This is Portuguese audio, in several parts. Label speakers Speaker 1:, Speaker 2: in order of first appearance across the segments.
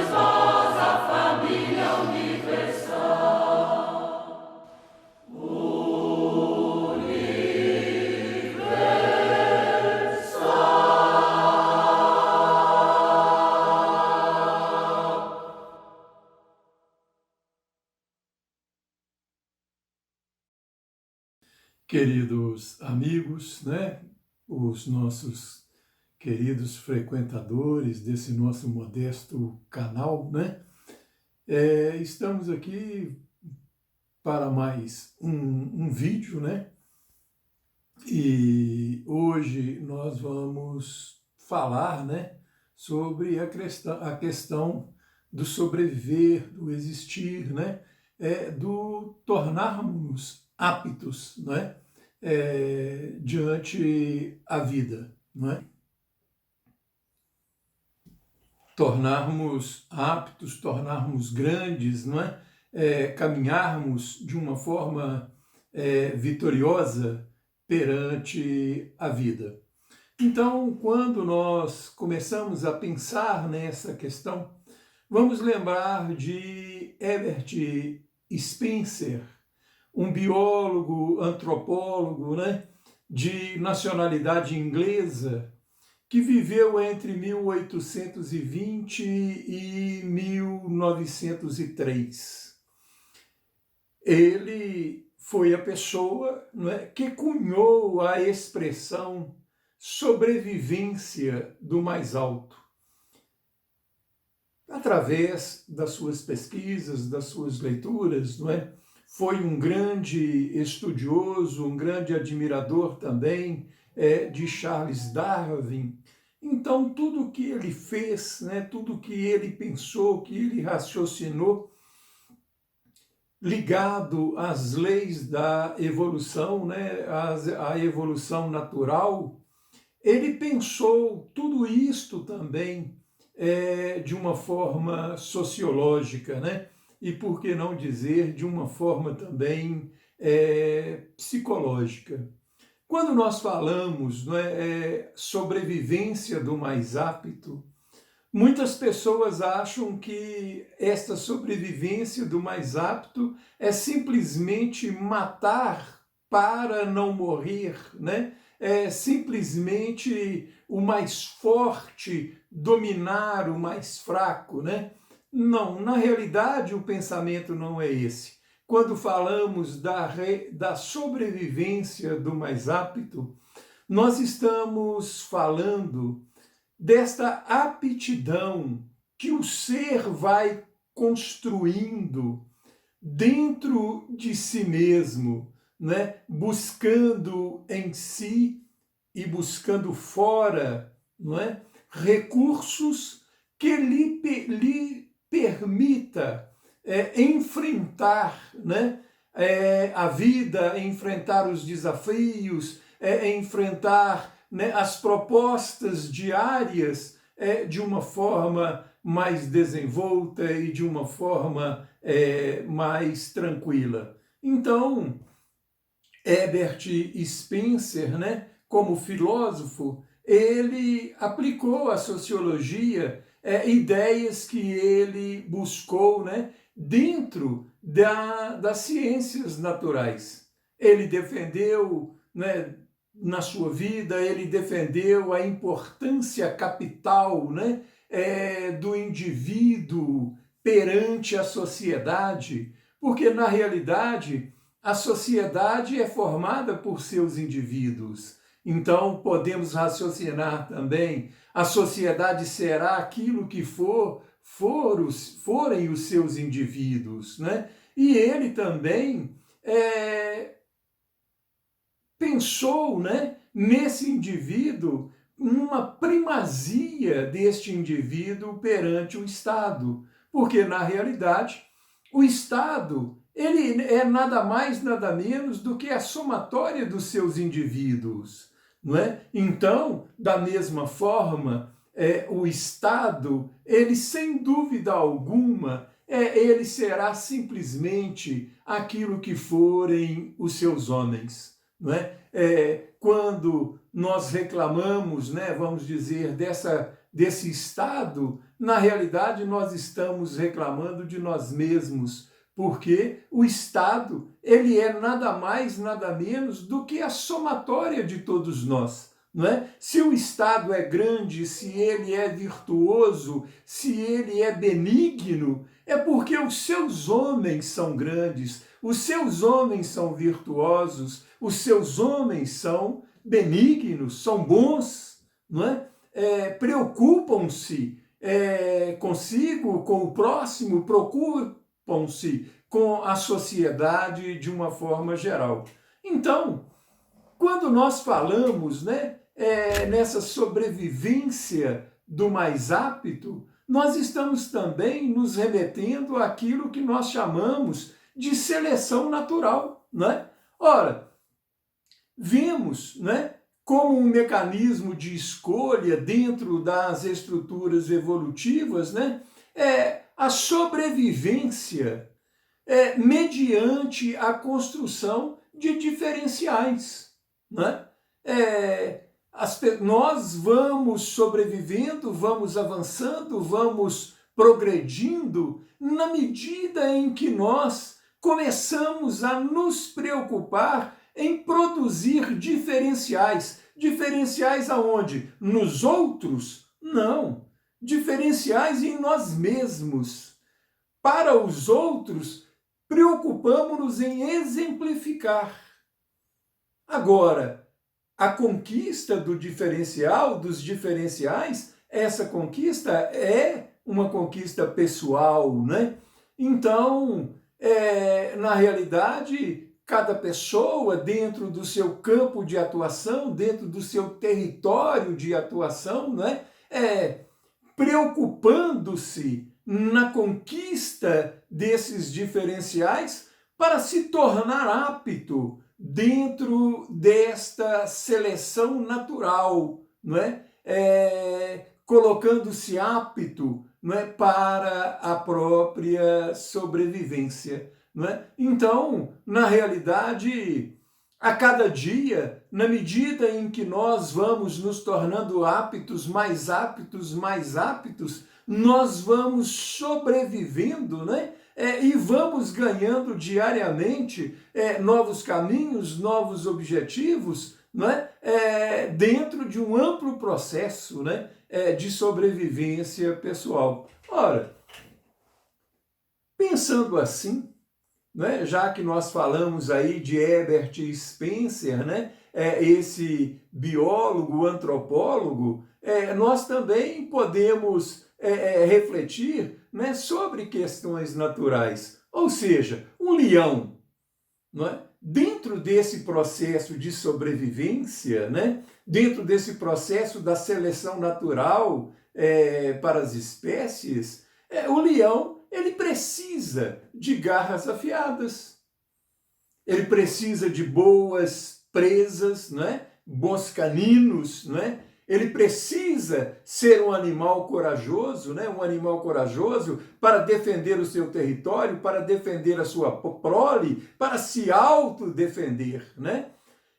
Speaker 1: vós, a família universal.
Speaker 2: Queridos amigos, né? Os nossos queridos frequentadores desse nosso modesto canal, né? Estamos aqui para mais um vídeo, né? E hoje nós vamos falar, né, sobre a questão do sobreviver, do existir, né? Do tornarmos aptos, né? Diante a vida, não é? Tornarmos aptos, tornarmos grandes, não é? Caminharmos de uma forma vitoriosa perante a vida. Então, quando nós começamos a pensar nessa questão, vamos lembrar de Herbert Spencer, um biólogo, antropólogo, né, de nacionalidade inglesa, que viveu entre 1820 e 1903. Ele foi a pessoa, não é, que cunhou a expressão sobrevivência do mais alto. Através das suas pesquisas, das suas leituras, não é? Foi um grande estudioso, um grande admirador também de Charles Darwin. Então, tudo que ele fez, né, tudo que ele pensou, que ele raciocinou, ligado às leis da evolução, né, à evolução natural, ele pensou tudo isto também de uma forma sociológica, né? E por que não dizer de uma forma também psicológica. Quando nós falamos, não é, sobrevivência do mais apto, muitas pessoas acham que esta sobrevivência do mais apto é simplesmente matar para não morrer, né? É simplesmente o mais forte dominar o mais fraco, né? Não, na realidade o pensamento não é esse. Quando falamos da sobrevivência do mais apto, nós estamos falando desta aptidão que o ser vai construindo dentro de si mesmo, né? Buscando em si e buscando fora, não é? Recursos que lhe permita enfrentar, né? A vida, enfrentar os desafios, enfrentar, né, as propostas diárias de uma forma mais desenvolta e de uma forma mais tranquila. Então, Herbert Spencer, né, como filósofo, ele aplicou à sociologia ideias que ele buscou, né, dentro das ciências naturais. Ele defendeu, né, na sua vida, ele defendeu a importância capital, né, do indivíduo perante a sociedade, porque, na realidade, a sociedade é formada por seus indivíduos. Então, podemos raciocinar também, a sociedade será aquilo que forem os seus indivíduos, né? E ele também pensou, né, nesse indivíduo, numa primazia deste indivíduo perante o Estado, porque, na realidade, o Estado ele é nada mais, nada menos do que a somatória dos seus indivíduos, não é? Então, da mesma forma, o Estado, ele sem dúvida alguma, ele será simplesmente aquilo que forem os seus homens, não é? Quando nós reclamamos, né, vamos dizer, dessa desse estado, na realidade nós estamos reclamando de nós mesmos, porque o estado, ele é nada mais, nada menos do que a somatória de todos nós. Não é? Se o estado é grande, se ele é virtuoso, se ele é benigno, é porque os seus homens são grandes, os seus homens são virtuosos, os seus homens são benignos, são bons, não é? Preocupam-se consigo, com o próximo, preocupam-se com a sociedade de uma forma geral. Então, quando nós falamos, nessa sobrevivência do mais apto, nós estamos também nos remetendo àquilo que nós chamamos de seleção natural, né? Ora, vemos, como um mecanismo de escolha dentro das estruturas evolutivas, a sobrevivência mediante a construção de diferenciais, nós vamos sobrevivendo, vamos avançando, vamos progredindo na medida em que nós começamos a nos preocupar em produzir diferenciais. Diferenciais aonde? Nos outros? Não. Diferenciais em nós mesmos. Para os outros, preocupamos-nos em exemplificar. Agora, a conquista do diferencial, dos diferenciais, essa conquista é uma conquista pessoal, Então, na realidade, cada pessoa, dentro do seu campo de atuação, dentro do seu território de atuação, preocupando-se na conquista desses diferenciais para se tornar apto dentro desta seleção natural, colocando-se apto para a própria sobrevivência. Então, na realidade, a cada dia, na medida em que nós vamos nos tornando aptos, mais aptos, nós vamos sobrevivendo, e vamos ganhando diariamente novos caminhos, novos objetivos, dentro de um amplo processo de sobrevivência pessoal. Ora, pensando assim, já que nós falamos aí de Herbert Spencer, esse biólogo, antropólogo, nós também podemos refletir sobre questões naturais. Ou seja, um leão, dentro desse processo de sobrevivência, dentro desse processo da seleção natural para as espécies, o leão ele precisa de garras afiadas, ele precisa de boas presas, bons caninos, ele precisa ser um animal corajoso, um animal corajoso para defender o seu território, para defender a sua prole, para se autodefender,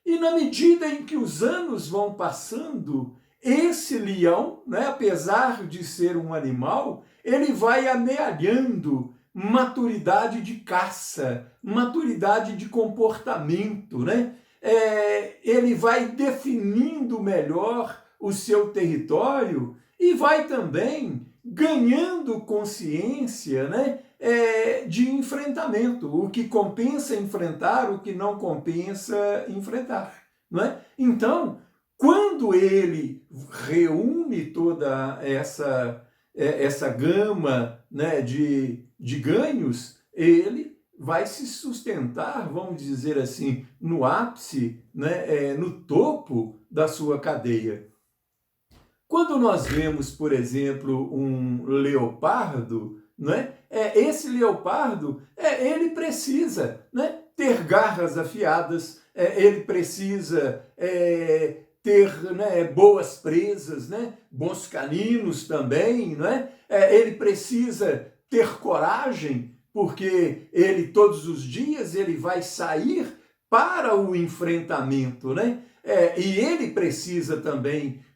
Speaker 2: E na medida em que os anos vão passando, esse leão, apesar de ser um animal, ele vai amealhando maturidade de caça, maturidade de comportamento, ele vai definindo melhor o seu território e vai também ganhando consciência de enfrentamento, o que compensa enfrentar, o que não compensa enfrentar. Então, quando ele reúne toda essa gama de ganhos, ele vai se sustentar, vamos dizer assim, no ápice, no topo da sua cadeia. Quando nós vemos, por exemplo, um leopardo, esse leopardo, ele precisa ter garras afiadas, ele precisa ter boas presas, bons caninos também, ele precisa ter coragem, porque ele todos os dias ele vai sair para o enfrentamento, e ele precisa também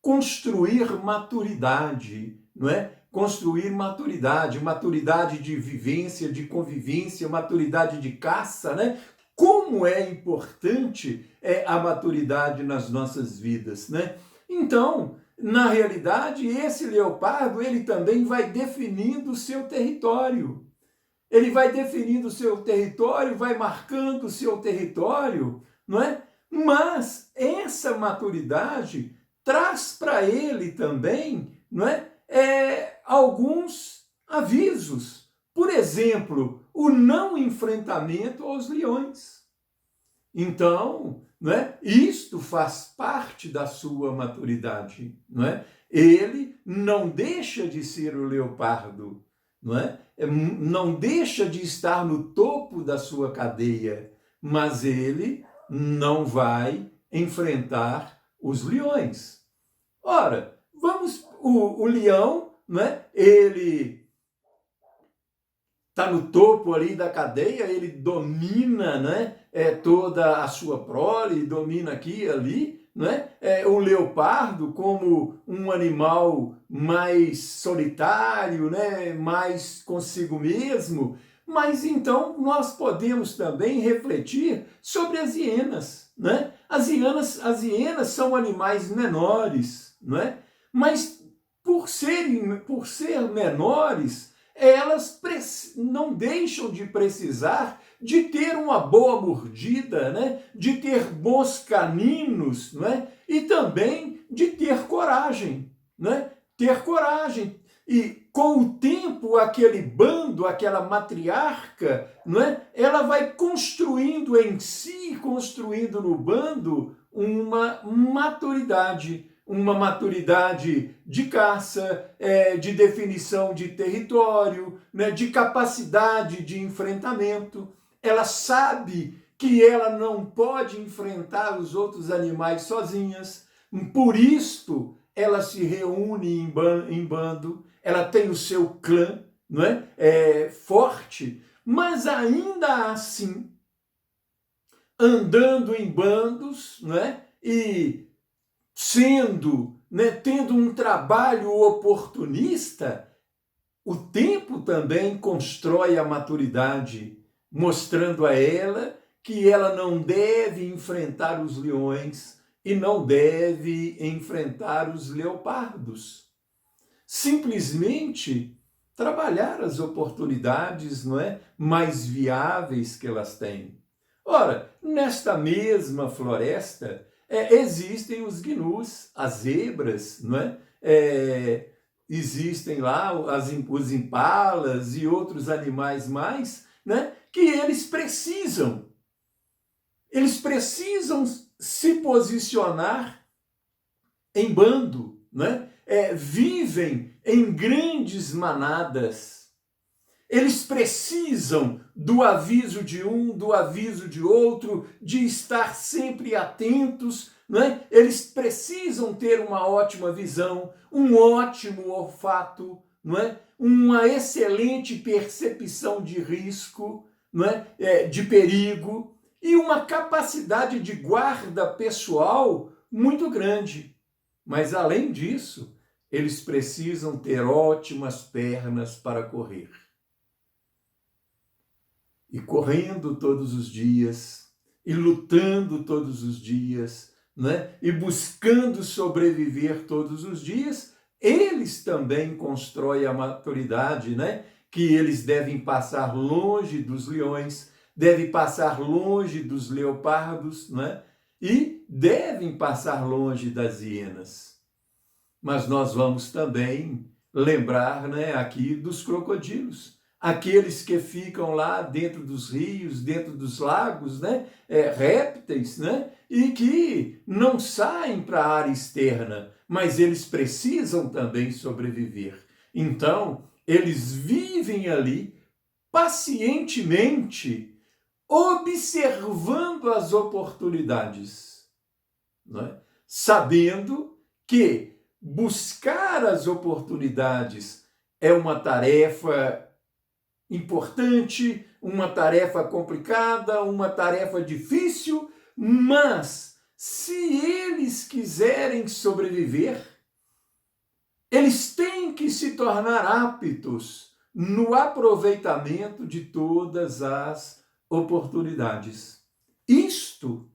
Speaker 2: construir maturidade, não é? Construir maturidade, maturidade de vivência, de convivência, maturidade de caça, né? Como é importante a maturidade nas nossas vidas, né? Então, na realidade, esse leopardo, ele também vai definindo o seu território. Ele vai definindo o seu território, vai marcando o seu território, não é? Mas essa maturidade traz para ele também, não é? Alguns avisos. Por exemplo, o não enfrentamento aos leões. Então, não é? Isto faz parte da sua maturidade, não é? Ele não deixa de ser o leopardo, não é? Não deixa de estar no topo da sua cadeia, mas ele não vai enfrentar os leões. Ora, o leão, né? Ele está no topo ali da cadeia, ele domina, né? Toda a sua prole, domina aqui e ali, né? O leopardo como um animal mais solitário, né? Mais consigo mesmo. Mas então nós podemos também refletir sobre as hienas, né? As hienas são animais menores, né? Mas por ser menores, elas não deixam de precisar de ter uma boa mordida, né? De ter bons caninos, né? E também de ter coragem, né? Ter coragem. E com o tempo, aquele bando, aquela matriarca, né? Ela vai construindo em si, construindo no bando, uma maturidade de caça, de definição de território, né, de capacidade de enfrentamento. Ela sabe que ela não pode enfrentar os outros animais sozinhas, por isto ela se reúne em bando, ela tem o seu clã, não é? Forte, mas ainda assim, andando em bandos, não é? E sendo, né, tendo um trabalho oportunista, o tempo também constrói a maturidade, mostrando a ela que ela não deve enfrentar os leões e não deve enfrentar os leopardos. Simplesmente trabalhar as oportunidades, não é, mais viáveis que elas têm. Ora, nesta mesma floresta, existem os gnus, as zebras, não é? Existem lá os impalas e outros animais mais, né? Que eles precisam se posicionar em bando, né? Vivem em grandes manadas. Eles precisam do aviso de um, do aviso de outro, de estar sempre atentos, né? Eles precisam ter uma ótima visão, um ótimo olfato, não é? Uma excelente percepção de risco, não é? De perigo, e uma capacidade de guarda pessoal muito grande. Mas, além disso, eles precisam ter ótimas pernas para correr. E correndo todos os dias, e lutando todos os dias, né? E buscando sobreviver todos os dias, eles também constroem a maturidade, né? Que eles devem passar longe dos leões, devem passar longe dos leopardos, né? E devem passar longe das hienas. Mas nós vamos também lembrar, né, aqui dos crocodilos. Aqueles que ficam lá dentro dos rios, dentro dos lagos, né? Répteis, né? E que não saem para a área externa, mas eles precisam também sobreviver. Então, eles vivem ali pacientemente, observando as oportunidades, né? Sabendo que buscar as oportunidades é uma tarefa importante, uma tarefa complicada, uma tarefa difícil, mas se eles quiserem sobreviver, eles têm que se tornar aptos no aproveitamento de todas as oportunidades. Isto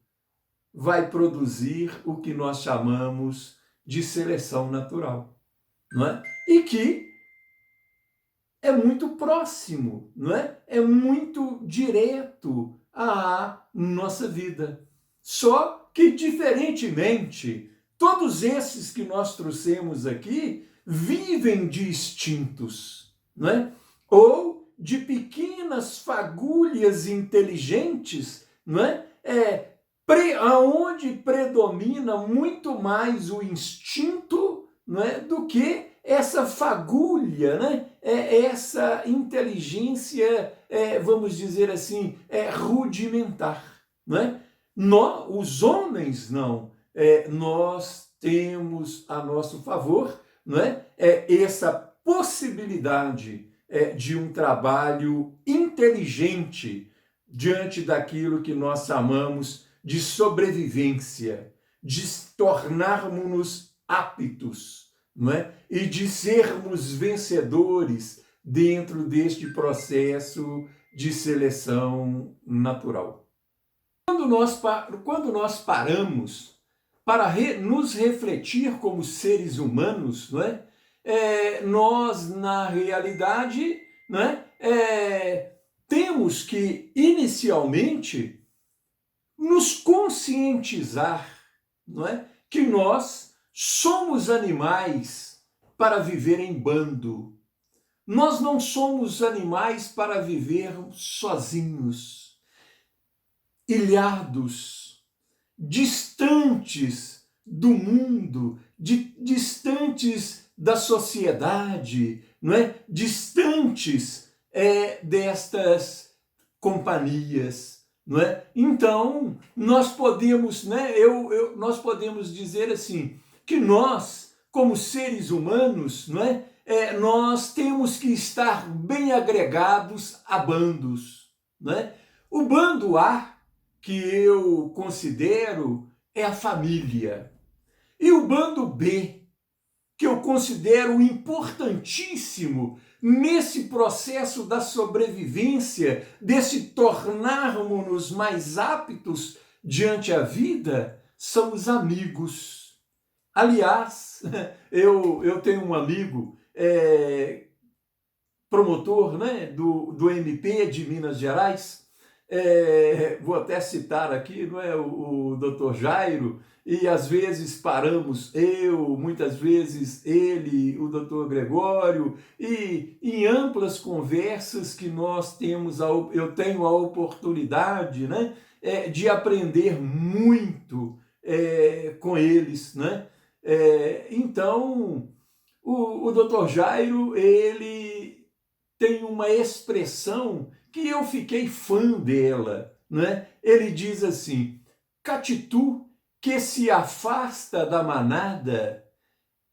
Speaker 2: vai produzir o que nós chamamos de seleção natural, não é? E que é muito próximo, não é? É muito direto à nossa vida. Só que, diferentemente, todos esses que nós trouxemos aqui vivem de instintos, não é? Ou de pequenas fagulhas inteligentes, não é? Aonde predomina muito mais o instinto, não é, do que essa fagulha, né? Essa inteligência, vamos dizer assim, rudimentar, não é? Os homens não, nós temos a nosso favor, não é? Essa possibilidade de um trabalho inteligente diante daquilo que nós chamamos de sobrevivência, de tornarmos-nos aptos, não é? E de sermos vencedores dentro deste processo de seleção natural. Quando nós paramos para nos refletir como seres humanos, não é? Nós, na realidade, não é? Temos que, inicialmente, nos conscientizar, não é? Que nós somos animais para viver em bando. Nós não somos animais para viver sozinhos, ilhados, distantes do mundo, distantes da sociedade, não é? Distantes destas companhias, não é? Então, nós podemos, né, nós podemos dizer assim, que nós, como seres humanos, não é? Nós temos que estar bem agregados a bandos, não é? O bando A, que eu considero, é a família. E o bando B, que eu considero importantíssimo nesse processo da sobrevivência, desse tornarmos-nos mais aptos diante a vida, são os amigos. Aliás, eu tenho um amigo, promotor, né, do MP de Minas Gerais, vou até citar aqui, não é, o Dr. Jairo, e às vezes paramos muitas vezes ele, o Dr. Gregório, e em amplas conversas que nós temos, eu tenho a oportunidade, né, de aprender muito com eles, né? Então, o Dr. Jairo, ele tem uma expressão que eu fiquei fã dela, né? Ele diz assim: Catitu que se afasta da manada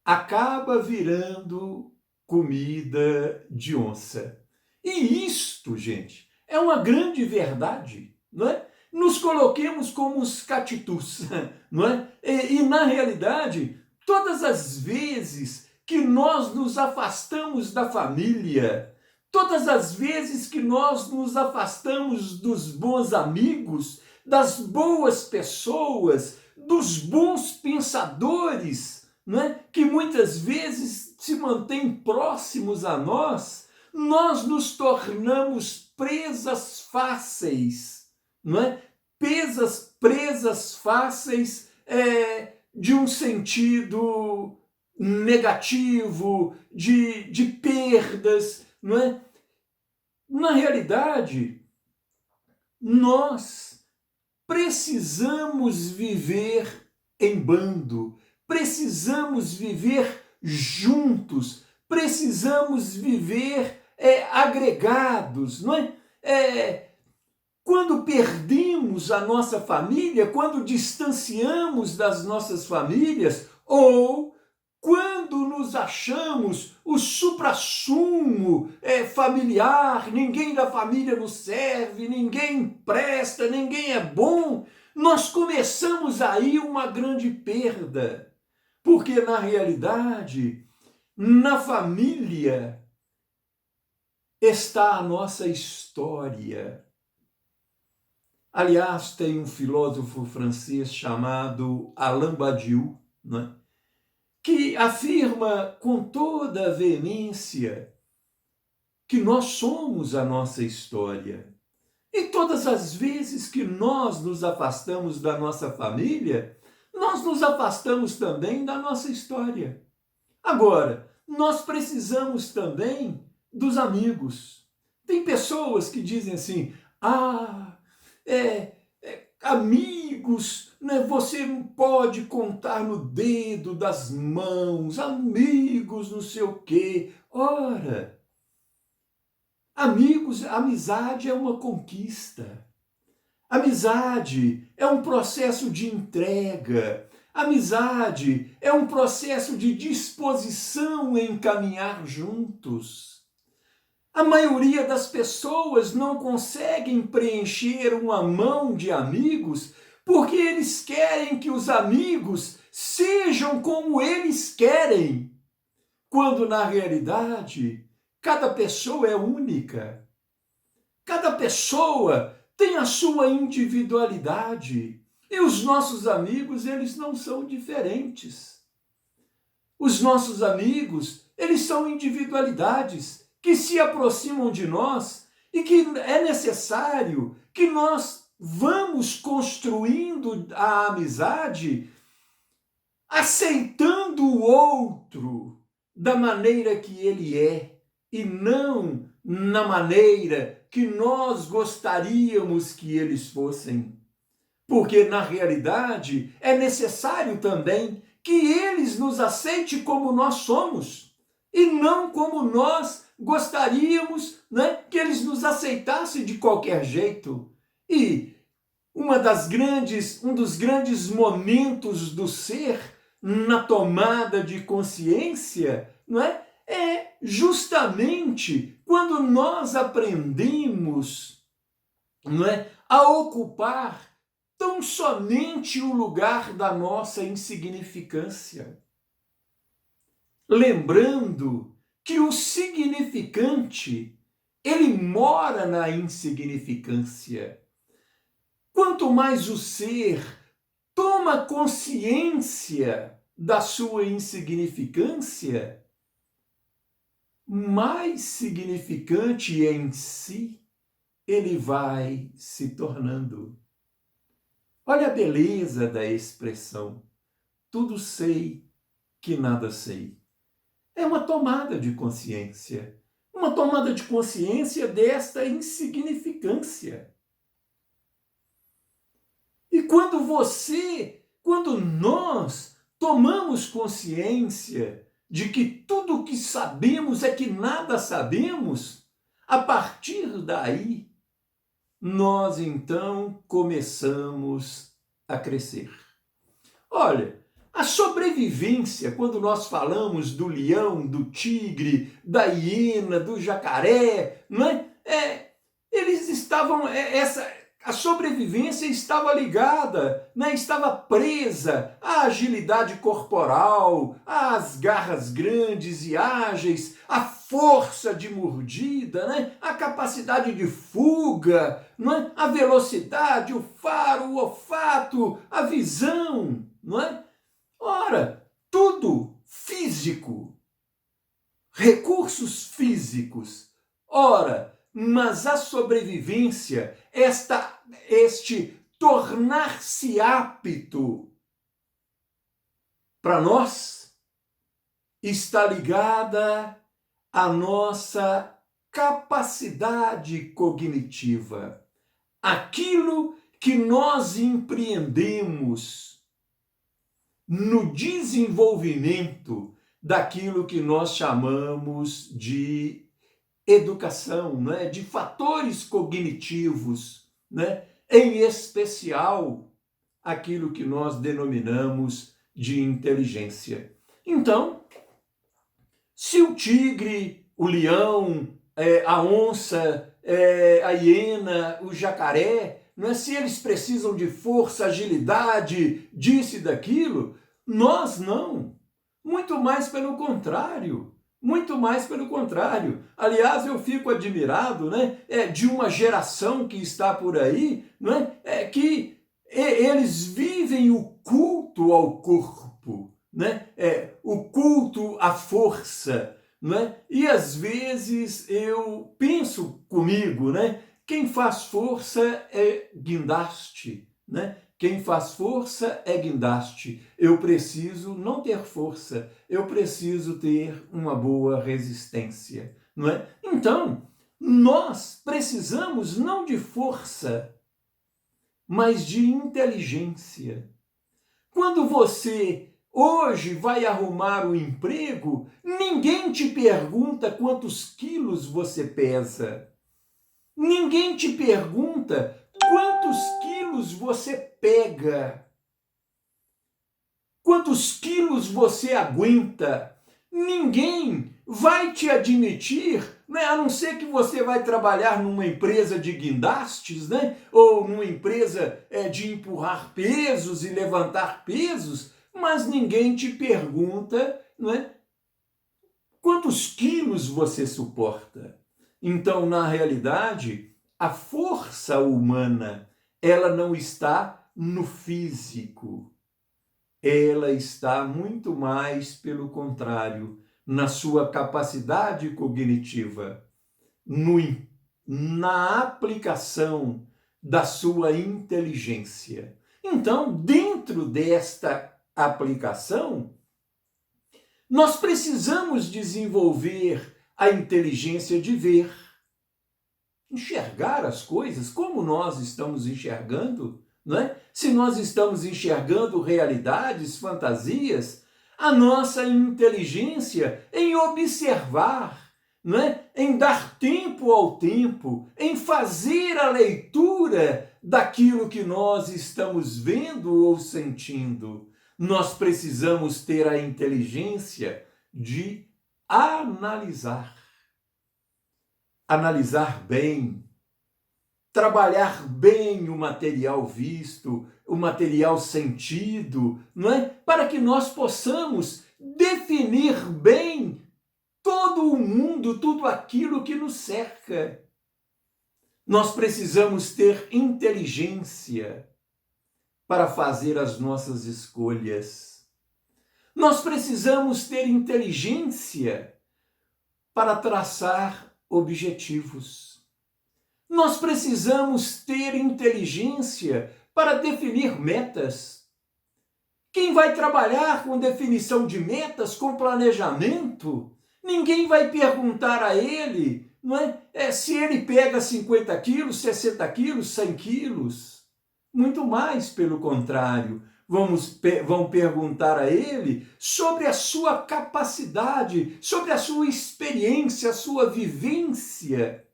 Speaker 2: acaba virando comida de onça. E isto, gente, é uma grande verdade, não é? Nos coloquemos como os catitus, não é? E na realidade, todas as vezes que nós nos afastamos da família, todas as vezes que nós nos afastamos dos bons amigos, das boas pessoas, dos bons pensadores, não é? Que muitas vezes se mantêm próximos a nós, nós nos tornamos presas fáceis, não é? Presas fáceis de um sentido negativo, de perdas, não é? Na realidade, nós precisamos viver em bando, precisamos viver juntos, precisamos viver agregados, não é? Quando perdemos a nossa família, quando distanciamos das nossas famílias, ou quando nos achamos o suprassumo familiar, ninguém da família nos serve, ninguém presta, ninguém é bom, nós começamos aí uma grande perda. Porque, na realidade, Na família está a nossa história. Aliás, tem um filósofo francês chamado Alain Badiou, né, que afirma com toda a veemência que nós somos a nossa história. E todas as vezes que nós nos afastamos da nossa família, nós nos afastamos também da nossa história. Agora, nós precisamos também dos amigos. Tem pessoas que dizem assim, amigos, né, você não pode contar no dedo das mãos, amigos não sei o quê. Ora, amigos, amizade é uma conquista. Amizade é um processo de entrega. Amizade é um processo de disposição em caminhar juntos. A maioria das pessoas não conseguem preencher uma mão de amigos porque eles querem que os amigos sejam como eles querem, quando na realidade cada pessoa é única. Cada pessoa tem a sua individualidade. E os nossos amigos, eles não são diferentes. Os nossos amigos, eles são individualidades que se aproximam de nós e que é necessário que nós vamos construindo a amizade aceitando o outro da maneira que ele é e não na maneira que nós gostaríamos que eles fossem. Porque, na realidade, é necessário também que eles nos aceitem como nós somos e não como nós gostaríamos, né, que eles nos aceitassem de qualquer jeito. E um dos grandes momentos do ser na tomada de consciência, não é? É justamente quando nós aprendemos, não é, a ocupar tão somente o lugar da nossa insignificância. Lembrando que o significante, ele mora na insignificância. Quanto mais o ser toma consciência da sua insignificância, mais significante em si ele vai se tornando. Olha a beleza da expressão, tudo sei que nada sei. É uma tomada de consciência desta insignificância. E quando nós tomamos consciência de que tudo o que sabemos é que nada sabemos, a partir daí, nós então começamos a crescer. Olha, a sobrevivência, quando nós falamos do leão, do tigre, da hiena, do jacaré, não é? Eles estavam, a sobrevivência estava ligada, né? Estava presa à agilidade corporal, às garras grandes e ágeis, à força de mordida, né? A capacidade de fuga, não é? A velocidade, o faro, o olfato, a visão, não é? Ora, tudo físico, recursos físicos. Ora, mas a sobrevivência, este tornar-se apto para nós, está ligada à nossa capacidade cognitiva. Aquilo que nós empreendemos no desenvolvimento daquilo que nós chamamos de educação, né? De fatores cognitivos, né? Em especial aquilo que nós denominamos de inteligência. Então, se o tigre, o leão, a onça, a hiena, o jacaré, não é? Se eles precisam de força, agilidade, disso e daquilo, nós não. Muito mais pelo contrário. Muito mais pelo contrário. Aliás, eu fico admirado, né, de uma geração que está por aí, né, que eles vivem o culto ao corpo, né, o culto à força, né, e às vezes eu penso comigo, né, quem faz força é guindaste, né? Quem faz força é guindaste. Eu preciso não ter força, eu preciso ter uma boa resistência, não é? Então, nós precisamos não de força, mas de inteligência. Quando você hoje vai arrumar um emprego, ninguém te pergunta quantos quilos você pesa. Ninguém te pergunta quantos quilos você pega, quantos quilos você aguenta. Ninguém vai te admitir, né? A não ser que você vai trabalhar numa empresa de guindastes, né? Ou numa empresa de empurrar pesos e levantar pesos, mas ninguém te pergunta, não é? Quantos quilos você suporta? Então, na realidade, a força humana, ela não está no físico. Ela está muito mais, pelo contrário, na sua capacidade cognitiva, na aplicação da sua inteligência. Então, dentro desta aplicação, nós precisamos desenvolver a inteligência de ver, enxergar as coisas como nós estamos enxergando, não é? Se nós estamos enxergando realidades, fantasias, a nossa inteligência em observar, não é? Em dar tempo ao tempo, em fazer a leitura daquilo que nós estamos vendo ou sentindo. Nós precisamos ter a inteligência de analisar. Analisar bem, trabalhar bem o material visto, o material sentido, não é? Para que nós possamos definir bem todo o mundo, tudo aquilo que nos cerca. Nós precisamos ter inteligência para fazer as nossas escolhas. Nós precisamos ter inteligência para traçar objetivos. Nós precisamos ter inteligência para definir metas. Quem vai trabalhar com definição de metas, com planejamento, ninguém vai perguntar a ele, não é, se ele pega 50 quilos, 60 quilos, 100 quilos. Muito mais, pelo contrário, vão perguntar a ele sobre a sua capacidade, sobre a sua experiência, a sua vivência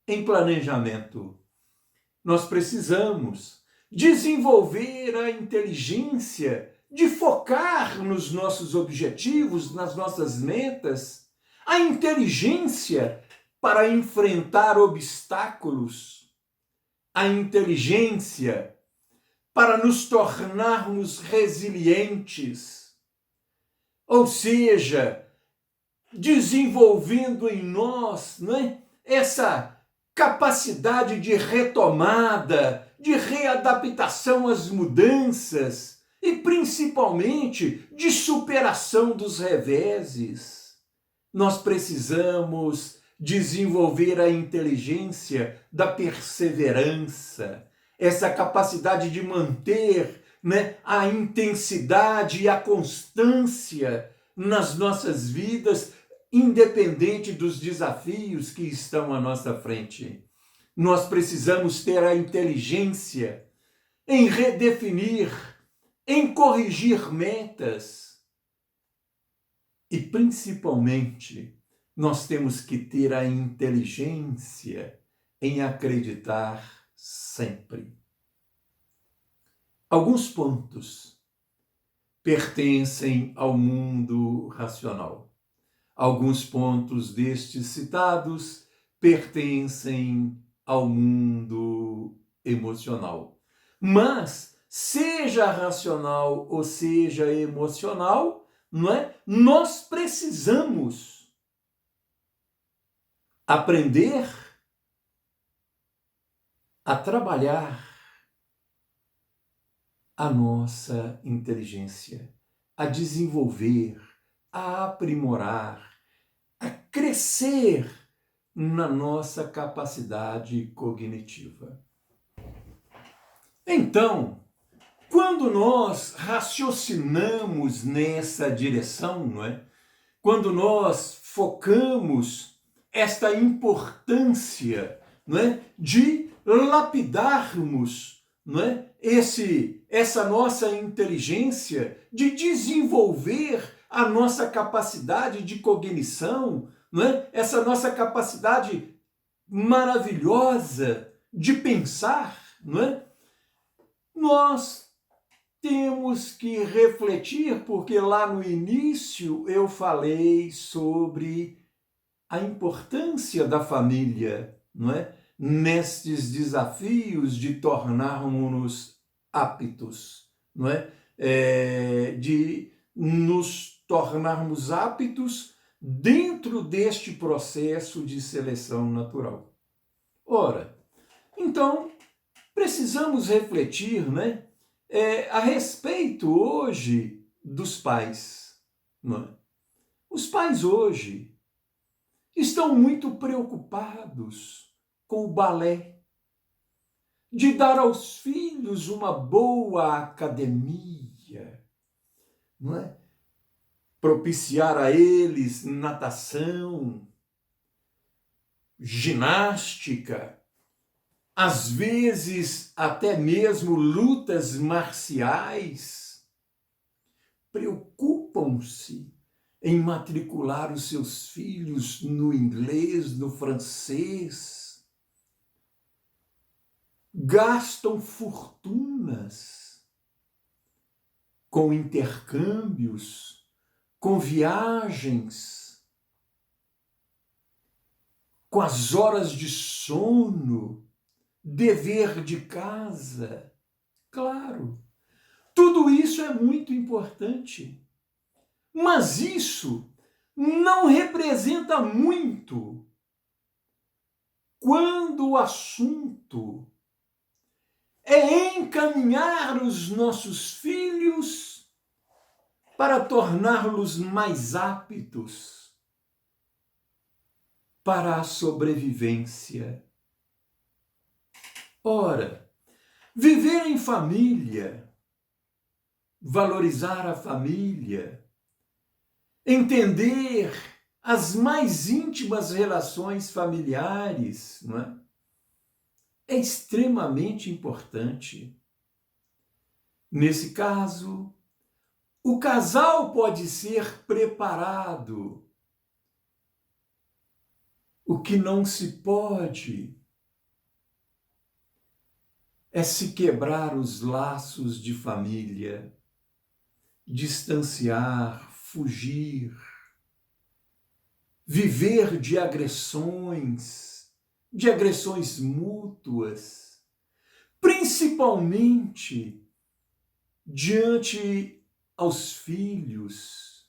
Speaker 2: em planejamento. Nós precisamos desenvolver a inteligência de focar nos nossos objetivos, nas nossas metas, a inteligência para enfrentar obstáculos, a inteligência para nos tornarmos resilientes, ou seja, desenvolvendo em nós, não é, essa capacidade de retomada, de readaptação às mudanças e principalmente de superação dos reveses. Nós precisamos desenvolver a inteligência da perseverança, essa capacidade de manter, né, a intensidade e a constância nas nossas vidas, independente dos desafios que estão à nossa frente. Nós precisamos ter a inteligência em redefinir, em corrigir metas. E, principalmente, nós temos que ter a inteligência em acreditar sempre. Alguns pontos pertencem ao mundo racional. Alguns pontos destes citados pertencem ao mundo emocional. Mas, seja racional ou seja emocional, não é? Nós precisamos aprender a trabalhar a nossa inteligência, a desenvolver, a aprimorar, a crescer na nossa capacidade cognitiva. Então, quando nós raciocinamos nessa direção, não é? Quando nós focamos esta importância, não é? De lapidarmos, não é? Essa nossa inteligência, de desenvolver a nossa capacidade de cognição, não é? Essa nossa capacidade maravilhosa de pensar, não é? Nós temos que refletir, porque lá no início eu falei sobre a importância da família, não é? Nestes desafios de tornarmos-nos aptos, não é? De nos tornarmos aptos dentro deste processo de seleção natural. Ora, então, precisamos refletir, né, a respeito hoje dos pais. Não é? Os pais hoje estão muito preocupados com o balé, de dar aos filhos uma boa academia, não é? Propiciar a eles natação, ginástica, às vezes até mesmo lutas marciais. Preocupam-se em matricular os seus filhos no inglês, no francês. Gastam fortunas com intercâmbios, com viagens, com as horas de sono, dever de casa. Claro, tudo isso é muito importante, mas isso não representa muito quando o assunto é encaminhar os nossos filhos para torná-los mais aptos para a sobrevivência. Ora, viver em família, valorizar a família, entender as mais íntimas relações familiares, não é? É extremamente importante. Nesse caso, o casal pode ser preparado. O que não se pode é se quebrar os laços de família, distanciar, fugir, viver de agressões mútuas, principalmente diante aos filhos,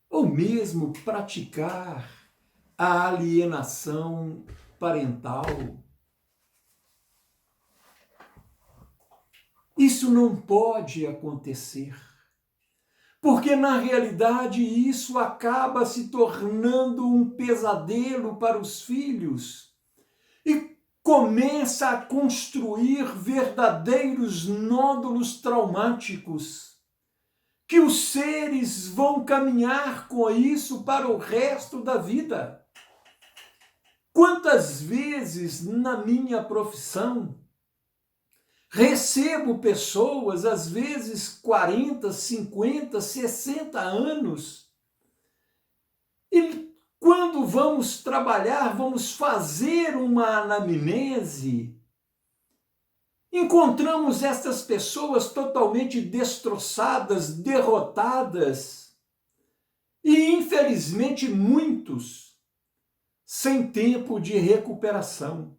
Speaker 2: ou mesmo praticar a alienação parental. Isso não pode acontecer, porque na realidade isso acaba se tornando um pesadelo para os filhos e começa a construir verdadeiros nódulos traumáticos, que os seres vão caminhar com isso para o resto da vida. Quantas vezes na minha profissão recebo pessoas, às vezes 40, 50, 60 anos, e quando vamos trabalhar, vamos fazer uma anamnese, encontramos estas pessoas totalmente destroçadas, derrotadas, e infelizmente muitos sem tempo de recuperação.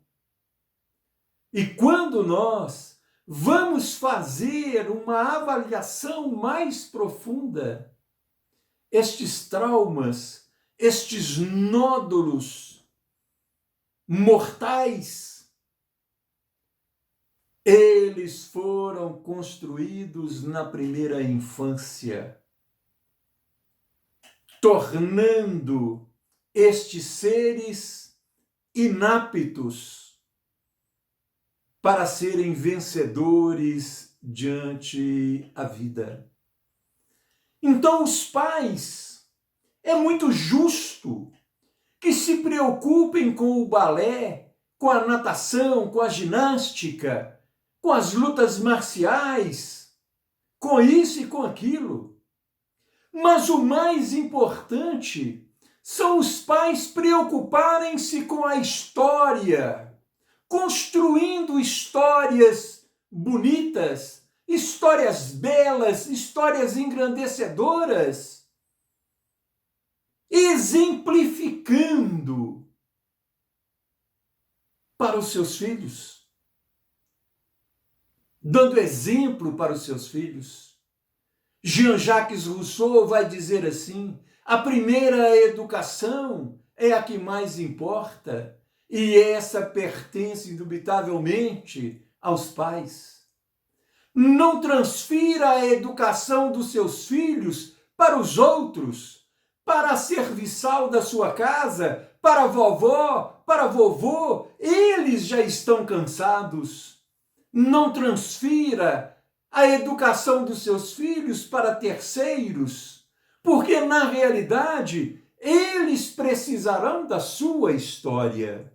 Speaker 2: E quando nós vamos fazer uma avaliação mais profunda, estes traumas, estes nódulos mortais, eles foram construídos na primeira infância, tornando estes seres inaptos para serem vencedores diante a vida. Então, os pais, é muito justo que se preocupem com o balé, com a natação, com a ginástica, com as lutas marciais, com isso e com aquilo. Mas o mais importante são os pais preocuparem-se com a história, construindo histórias bonitas, histórias belas, histórias engrandecedoras, exemplificando para os seus filhos, dando exemplo para os seus filhos. Jean-Jacques Rousseau vai dizer assim: a primeira educação é a que mais importa, e essa pertence indubitavelmente aos pais. Não transfira a educação dos seus filhos para os outros, para a serviçal da sua casa, para a vovó, para vovô. Eles já estão cansados. Não transfira a educação dos seus filhos para terceiros, porque na realidade eles precisarão da sua história.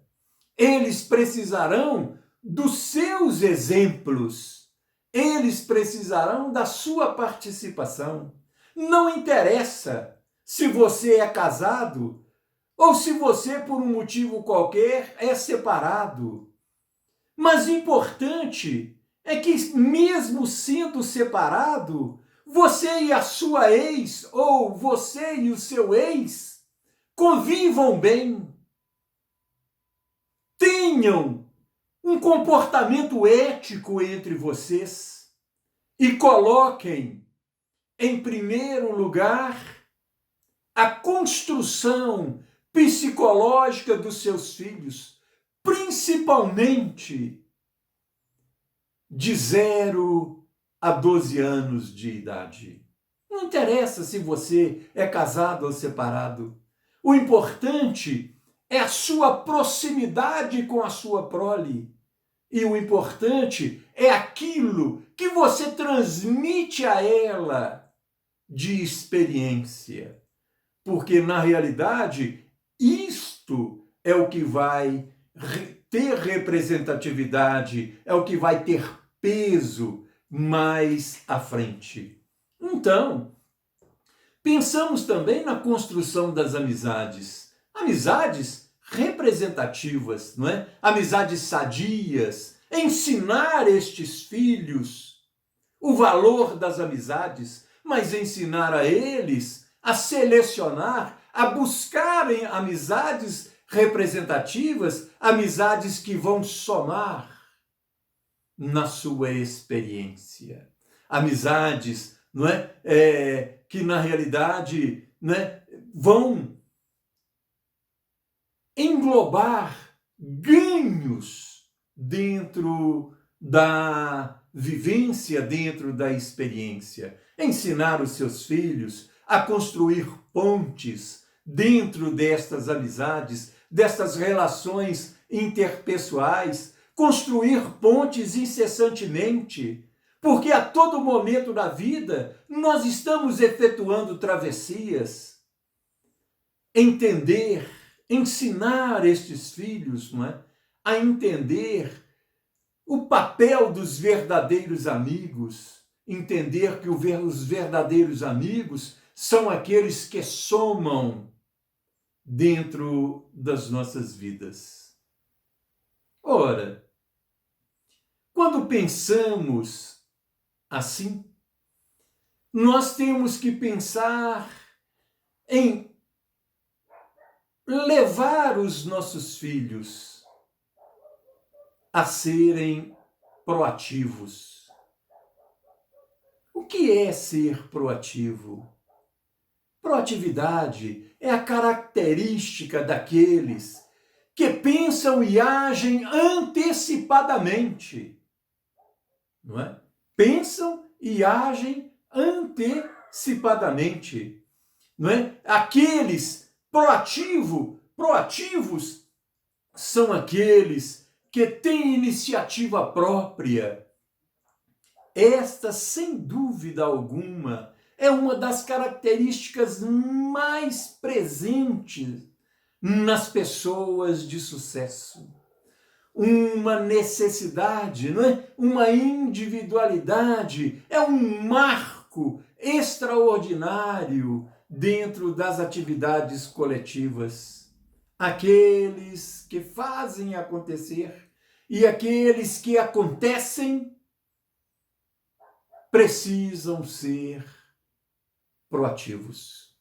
Speaker 2: Eles precisarão dos seus exemplos. Eles precisarão da sua participação. Não interessa se você é casado ou se você, por um motivo qualquer, é separado. Mas importante é que, mesmo sendo separado, você e a sua ex, ou você e o seu ex, convivam bem. Tenham um comportamento ético entre vocês e coloquem em primeiro lugar a construção psicológica dos seus filhos, principalmente de 0 a 12 anos de idade. Não interessa se você é casado ou separado. O importante é a sua proximidade com a sua prole. E o importante é aquilo que você transmite a ela de experiência. Porque, na realidade, isto é o que vai ter representatividade, é o que vai ter peso mais à frente. Então, pensamos também na construção das amizades. Amizades representativas, não é? Amizades sadias. Ensinar estes filhos o valor das amizades, mas ensinar a eles a selecionar, a buscarem amizades representativas, amizades que vão somar na sua experiência. Amizades, não é? Que na realidade, não é? Vão englobar ganhos dentro da vivência, dentro da experiência. Ensinar os seus filhos a construir pontes dentro destas amizades, destas relações interpessoais, construir pontes incessantemente, porque a todo momento da vida nós estamos efetuando travessias. Entender, ensinar estes filhos, não é, a entender o papel dos verdadeiros amigos, entender que os verdadeiros amigos são aqueles que somam dentro das nossas vidas. Ora, quando pensamos assim, nós temos que pensar em levar os nossos filhos a serem proativos. O que é ser proativo? Proatividade é a característica daqueles que pensam e agem antecipadamente, não é? Pensam e agem antecipadamente, não é? Aqueles proativos são aqueles que têm iniciativa própria. Esta, sem dúvida alguma, é uma das características mais presentes nas pessoas de sucesso. Uma necessidade, não é? Uma individualidade, é um marco extraordinário dentro das atividades coletivas. Aqueles que fazem acontecer e aqueles que acontecem precisam ser proativos.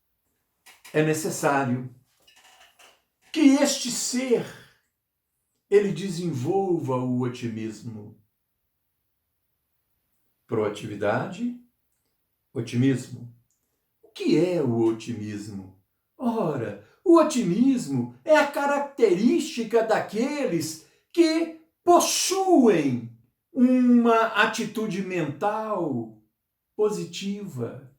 Speaker 2: É necessário que este ser ele desenvolva o otimismo. Proatividade, otimismo. O que é o otimismo? Ora, o otimismo é a característica daqueles que possuem uma atitude mental positiva.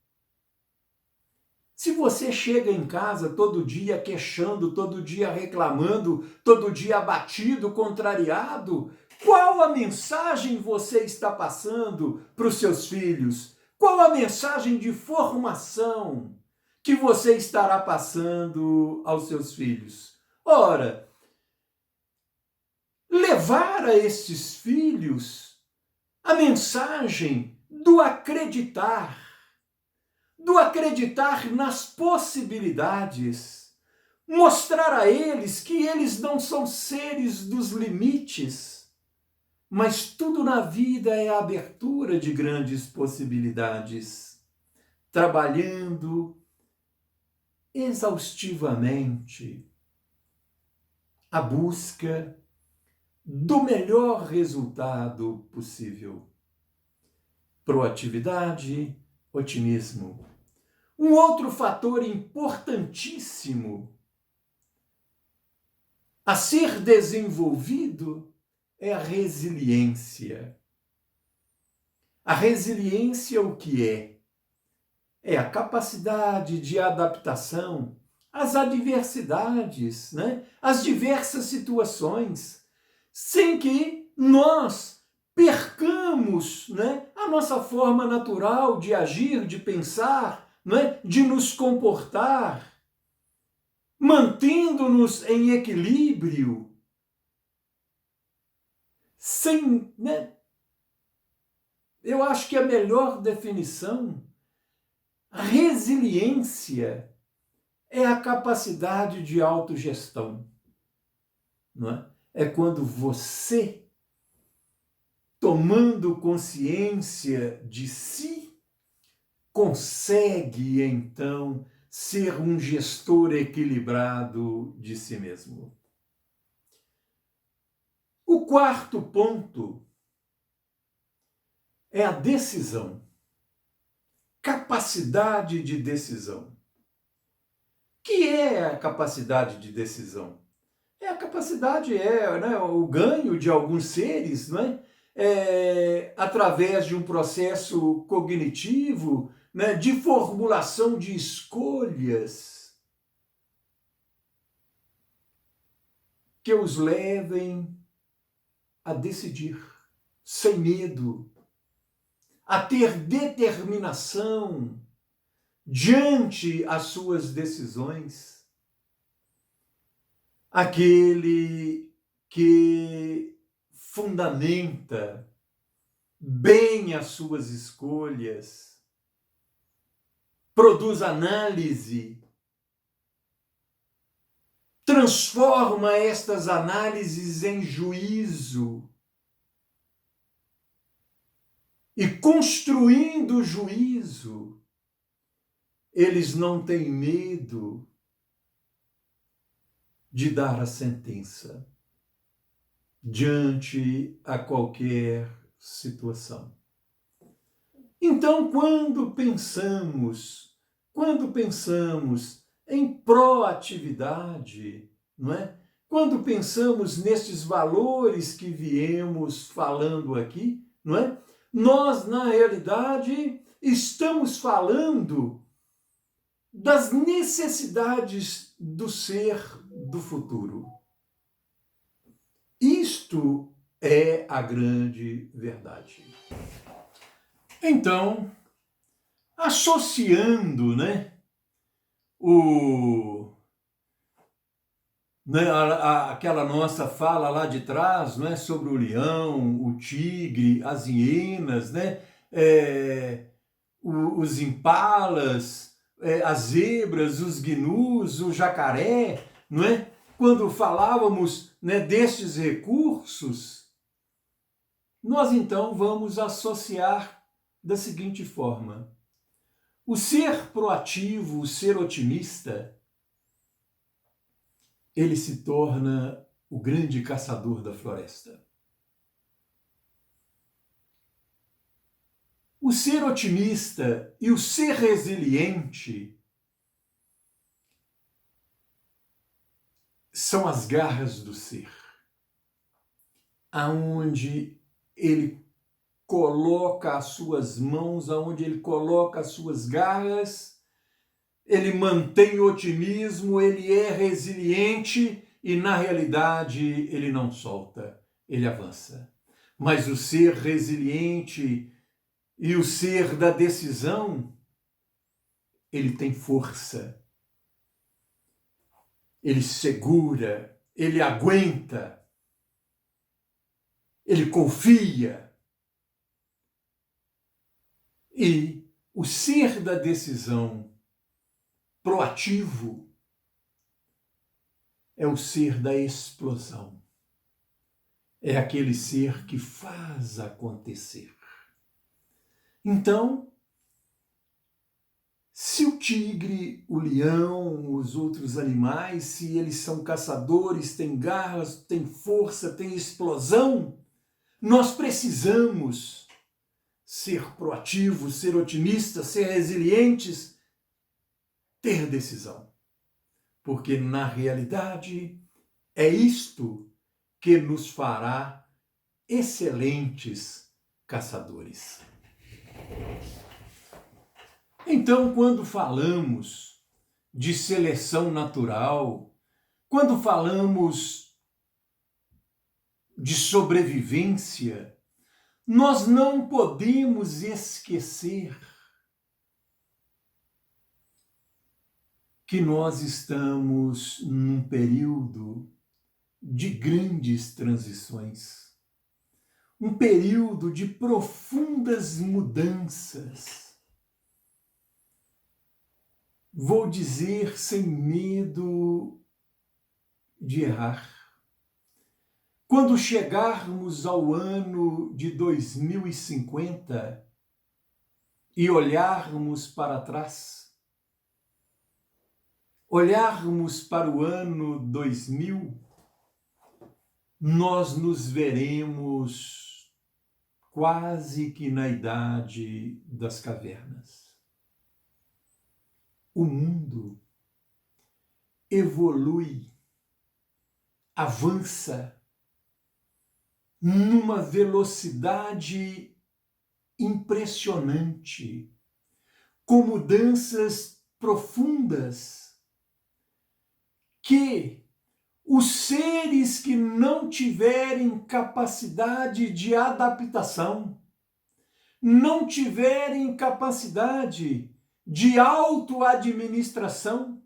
Speaker 2: Se você chega em casa todo dia queixando, todo dia reclamando, todo dia abatido, contrariado, qual a mensagem você está passando para os seus filhos? Qual a mensagem de formação que você estará passando aos seus filhos? Ora, levar a estes filhos a mensagem do acreditar nas possibilidades, mostrar a eles que eles não são seres dos limites, mas tudo na vida é a abertura de grandes possibilidades, trabalhando exaustivamente a busca do melhor resultado possível. Proatividade, otimismo. Um outro fator importantíssimo a ser desenvolvido é a resiliência. A resiliência o que é? É a capacidade de adaptação às adversidades, né? Às diversas situações, sem que nós percamos, né, a nossa forma natural de agir, de pensar, né, de nos comportar, mantendo-nos em equilíbrio, sem, né? Eu acho que a melhor definição, resiliência, é a capacidade de autogestão, não é? É quando você, tomando consciência de si, consegue, então, ser um gestor equilibrado de si mesmo. O quarto ponto é a decisão. Capacidade de decisão. O que é a capacidade de decisão? A capacidade né, o ganho de alguns seres, não é? Através de um processo cognitivo, né, de formulação de escolhas que os levem a decidir sem medo, a ter determinação diante as suas decisões. Aquele que fundamenta bem as suas escolhas, produz análise, transforma estas análises em juízo e, construindo o juízo, eles não têm medo de dar a sentença diante a qualquer situação. Então, quando pensamos quando pensamos em proatividade, não é? Quando pensamos nestes valores que viemos falando aqui, não é? Nós, na realidade, estamos falando das necessidades do ser do futuro. Isto é a grande verdade. Então, associando, né, aquela nossa fala lá de trás, né, sobre o leão, o tigre, as hienas, né, os impalas, as zebras, os gnus, o jacaré, não é? Quando falávamos, né, destes recursos, nós então vamos associar da seguinte forma: o ser proativo, o ser otimista, ele se torna o grande caçador da floresta. O ser otimista e o ser resiliente são as garras do ser, aonde ele coloca as suas mãos, aonde ele coloca as suas garras, ele mantém o otimismo, ele é resiliente e, na realidade, ele não solta, ele avança. Mas o ser resiliente e o ser da decisão, ele tem força, ele segura, ele aguenta, ele confia. E o ser da decisão proativo é o ser da explosão. É aquele ser que faz acontecer. Então, se o tigre, o leão, os outros animais, se eles são caçadores, têm garras, têm força, têm explosão, nós precisamos ser proativos, ser otimistas, ser resilientes, ter decisão. Porque, na realidade, é isto que nos fará excelentes caçadores. Então, quando falamos de seleção natural, quando falamos de sobrevivência, nós não podemos esquecer que nós estamos num período de grandes transições, um período de profundas mudanças. Vou dizer sem medo de errar. Quando chegarmos ao ano de 2050 e olharmos para trás, olharmos para o ano 2000, nós nos veremos quase que na idade das cavernas. O mundo evolui, avança numa velocidade impressionante, com mudanças profundas que os seres que não tiverem capacidade de adaptação, não tiverem capacidade de autoadministração,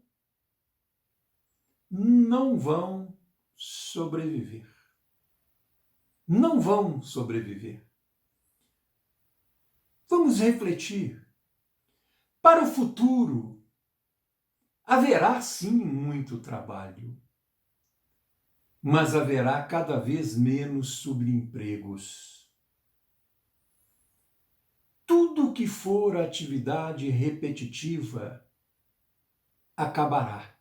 Speaker 2: não vão sobreviver. Não vão sobreviver. Vamos refletir. Para o futuro, haverá sim muito trabalho, mas haverá cada vez menos subempregos. Tudo que for atividade repetitiva acabará.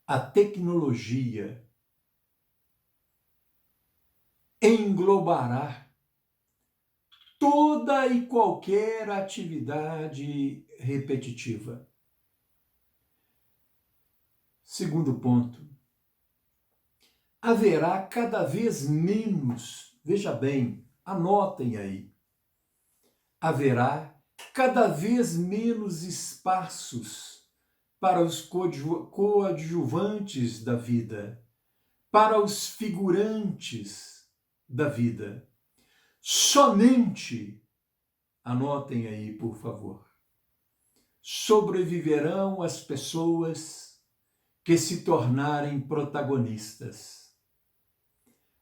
Speaker 2: A tecnologia englobará toda e qualquer atividade repetitiva. Segundo ponto, haverá cada vez menos, veja bem, anotem aí, haverá cada vez menos espaços para os coadjuvantes da vida, para os figurantes da vida. Somente, anotem aí, por favor, sobreviverão as pessoas que se tornarem protagonistas.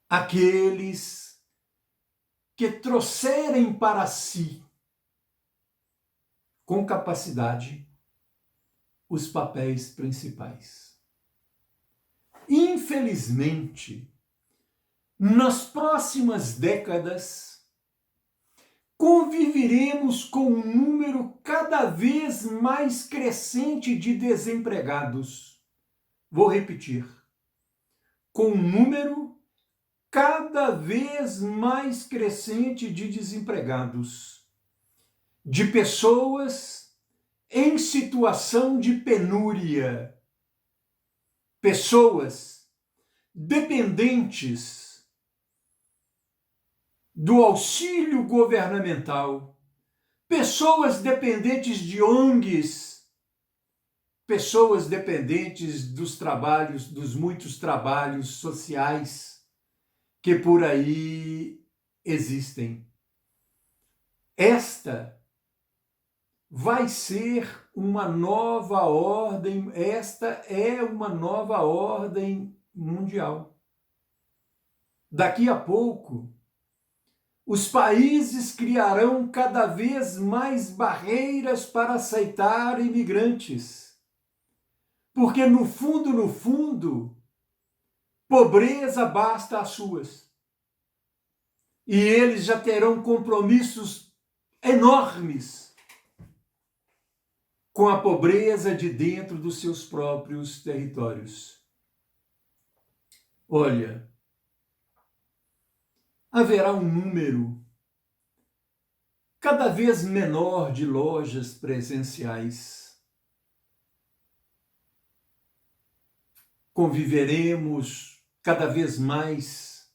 Speaker 2: Aqueles que trouxerem para si, com capacidade, os papéis principais. Infelizmente, nas próximas décadas, conviveremos com um número cada vez mais crescente de desempregados. Vou repetir. Com um número cada vez mais crescente de desempregados, de pessoas em situação de penúria, pessoas dependentes do auxílio governamental, pessoas dependentes de ONGs, pessoas dependentes dos trabalhos, dos muitos trabalhos sociais que por aí existem. Esta vai ser uma nova ordem, esta é uma nova ordem mundial. Daqui a pouco, os países criarão cada vez mais barreiras para aceitar imigrantes. Porque no fundo, pobreza basta às suas. E eles já terão compromissos enormes com a pobreza de dentro dos seus próprios territórios. Olha, haverá um número cada vez menor de lojas presenciais. Conviveremos cada vez mais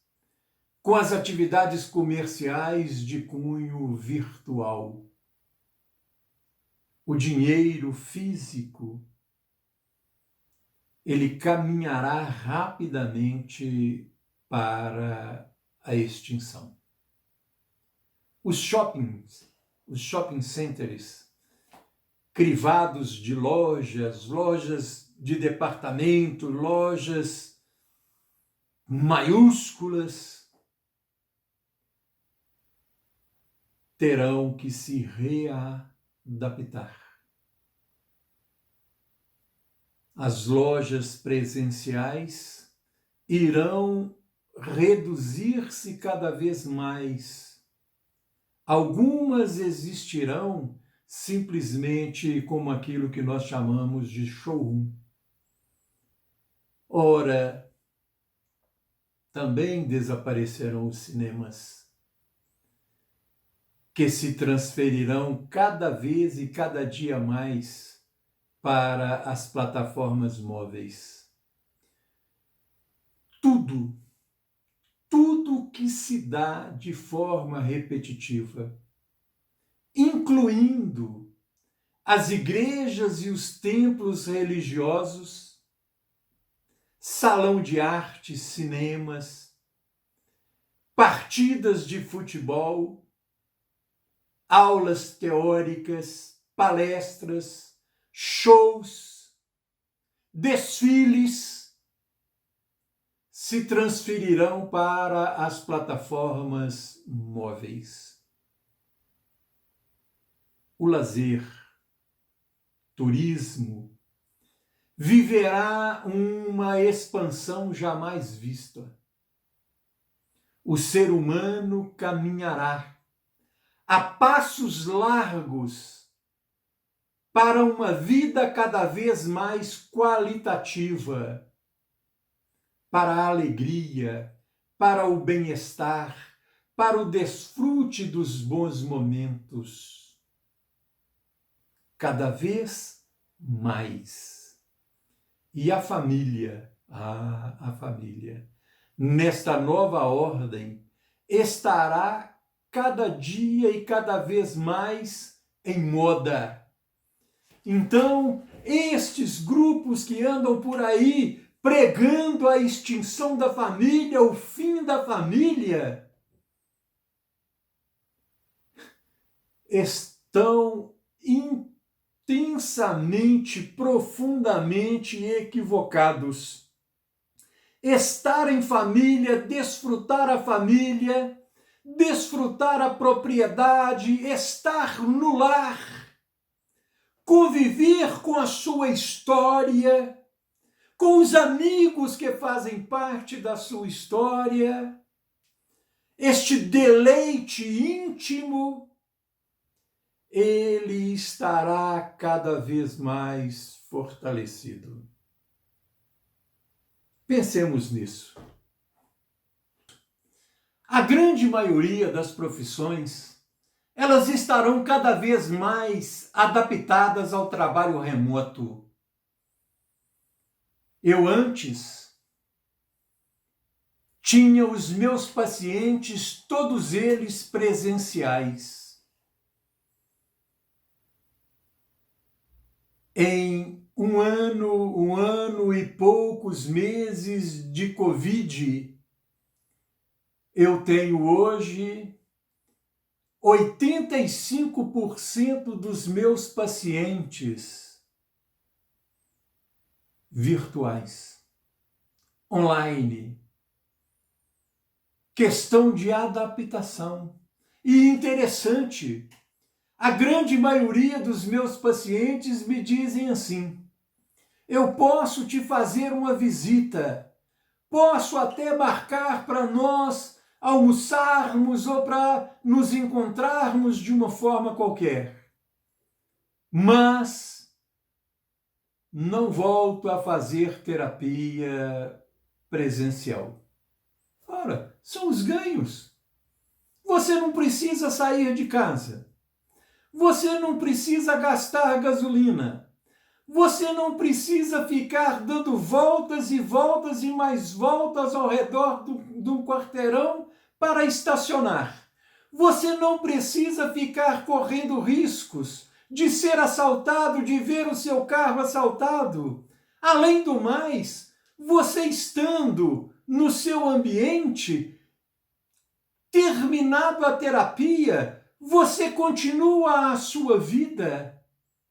Speaker 2: com as atividades comerciais de cunho virtual. O dinheiro físico, ele caminhará rapidamente para a extinção. Os shopping centers, crivados de lojas de departamento, lojas maiúsculas, terão que se readaptar. As lojas presenciais irão reduzir-se cada vez mais. Algumas existirão simplesmente como aquilo que nós chamamos de showroom. Ora, também desaparecerão os cinemas, que se transferirão cada vez e cada dia mais para as plataformas móveis. Tudo que se dá de forma repetitiva, incluindo as igrejas e os templos religiosos, salão de artes, cinemas, partidas de futebol, aulas teóricas, palestras, shows, desfiles, se transferirão para as plataformas móveis. O lazer, turismo, viverá uma expansão jamais vista. O ser humano caminhará a passos largos para uma vida cada vez mais qualitativa, para a alegria, para o bem-estar, para o desfrute dos bons momentos. Cada vez mais. E a família, a família, nesta nova ordem, estará cada dia e cada vez mais em moda. Então, estes grupos que andam por aí pregando a extinção da família, o fim da família, estão intensamente, profundamente equivocados. Estar em família, desfrutar a família, desfrutar a propriedade, estar no lar, conviver com a sua história, com os amigos que fazem parte da sua história, este deleite íntimo, ele estará cada vez mais fortalecido. Pensemos nisso. A grande maioria das profissões, elas estarão cada vez mais adaptadas ao trabalho remoto. Eu antes tinha os meus pacientes, todos eles presenciais. Em um ano e poucos meses de Covid, eu tenho hoje 85% dos meus pacientes virtuais, online. Questão de adaptação. E interessante, a grande maioria dos meus pacientes me dizem assim: eu posso te fazer uma visita, posso até marcar para nós almoçarmos ou para nos encontrarmos de uma forma qualquer, mas não volto a fazer terapia presencial. Ora, são os ganhos. Você não precisa sair de casa. Você não precisa gastar gasolina. Você não precisa ficar dando voltas e voltas e mais voltas ao redor de um quarteirão para estacionar. Você não precisa ficar correndo riscos de ser assaltado, de ver o seu carro assaltado. Além do mais, você estando no seu ambiente, terminado a terapia, você continua a sua vida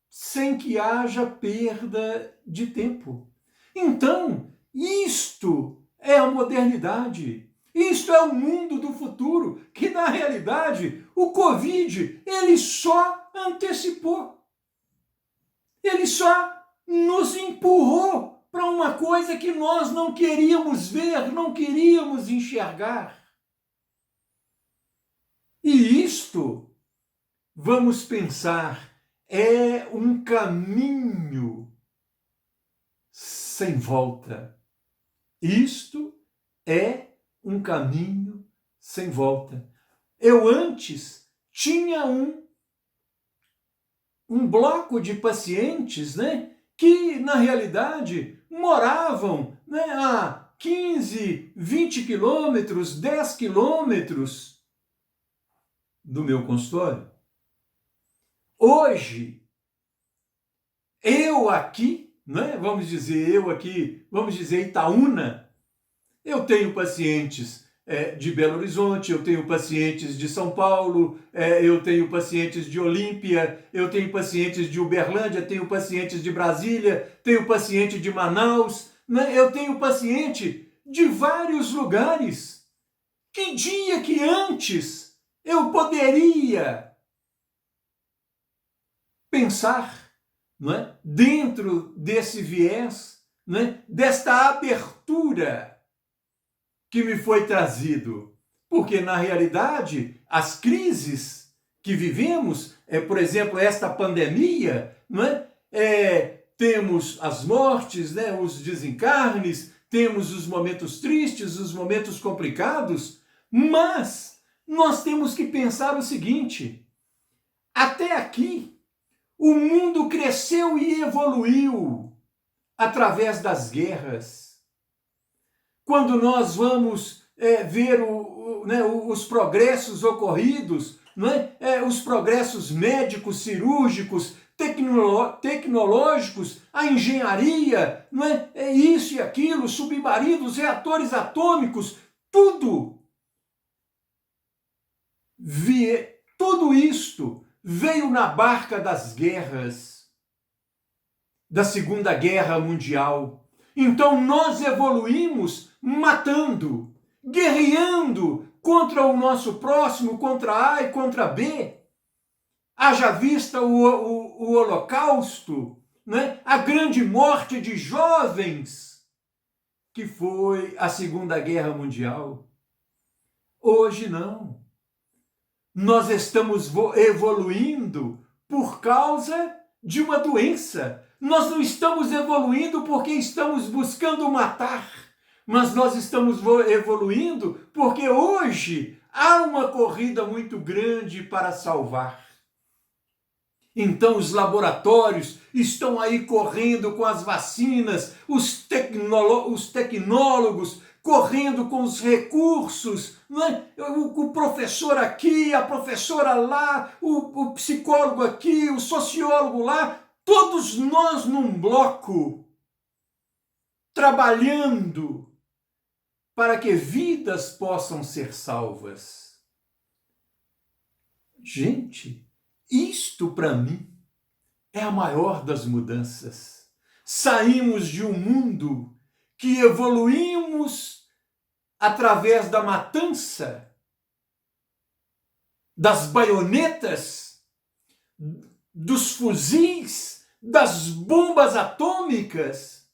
Speaker 2: sem que haja perda de tempo. Então, isto é a modernidade. Isto é o mundo do futuro, que na realidade o Covid, ele só antecipou. Ele só nos empurrou para uma coisa que nós não queríamos ver, não queríamos enxergar. E isto, vamos pensar, é um caminho sem volta. Isto é um caminho sem volta. Eu antes tinha um bloco de pacientes, né, que na realidade moravam, né, a 15, 20 quilômetros, 10 quilômetros do meu consultório. Hoje, eu aqui, né, vamos dizer Itaúna, eu tenho pacientes de Belo Horizonte, eu tenho pacientes de São Paulo, eu tenho pacientes de Olímpia, eu tenho pacientes de Uberlândia, tenho pacientes de Brasília, tenho paciente de Manaus, né, eu tenho paciente de vários lugares. Que dia que antes eu poderia pensar, não é, dentro desse viés, não é, desta abertura que me foi trazido? Porque, na realidade, as crises que vivemos, por exemplo, esta pandemia, não é, temos as mortes, né, os desencarnes, temos os momentos tristes, os momentos complicados, mas nós temos que pensar o seguinte: até aqui, o mundo cresceu e evoluiu através das guerras. Quando nós vamos ver os progressos ocorridos, os progressos médicos, cirúrgicos, tecnológicos, a engenharia, isso e aquilo, submarinos, reatores atômicos, tudo isto veio na barca das guerras, da Segunda Guerra Mundial. Então nós evoluímos matando, guerreando contra o nosso próximo, contra A e contra B. Haja vista o Holocausto, a grande morte de jovens, que foi a Segunda Guerra Mundial. Hoje não. Nós estamos evoluindo por causa de uma doença. Nós não estamos evoluindo porque estamos buscando matar, mas nós estamos evoluindo porque hoje há uma corrida muito grande para salvar. Então os laboratórios estão aí correndo com as vacinas, os tecnólogos correndo com os recursos, o professor aqui, a professora lá, o psicólogo aqui, o sociólogo lá, todos nós num bloco, trabalhando para que vidas possam ser salvas. Gente, isto para mim é a maior das mudanças. Saímos de um mundo que evoluímos através da matança, das baionetas, dos fuzis, das bombas atômicas,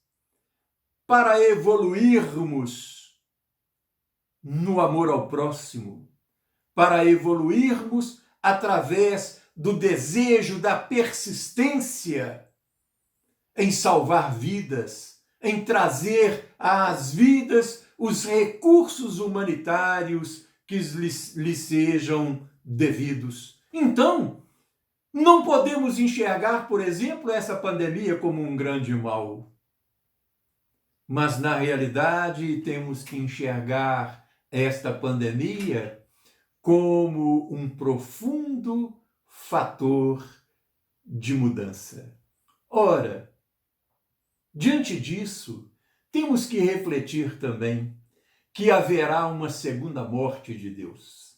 Speaker 2: para evoluirmos no amor ao próximo, para evoluirmos através do desejo, da persistência em salvar vidas, em trazer às vidas os recursos humanitários que lhes sejam devidos. Então, não podemos enxergar, por exemplo, essa pandemia como um grande mal. Mas, na realidade, temos que enxergar esta pandemia como um profundo fator de mudança. Ora, diante disso, temos que refletir também que haverá uma segunda morte de Deus.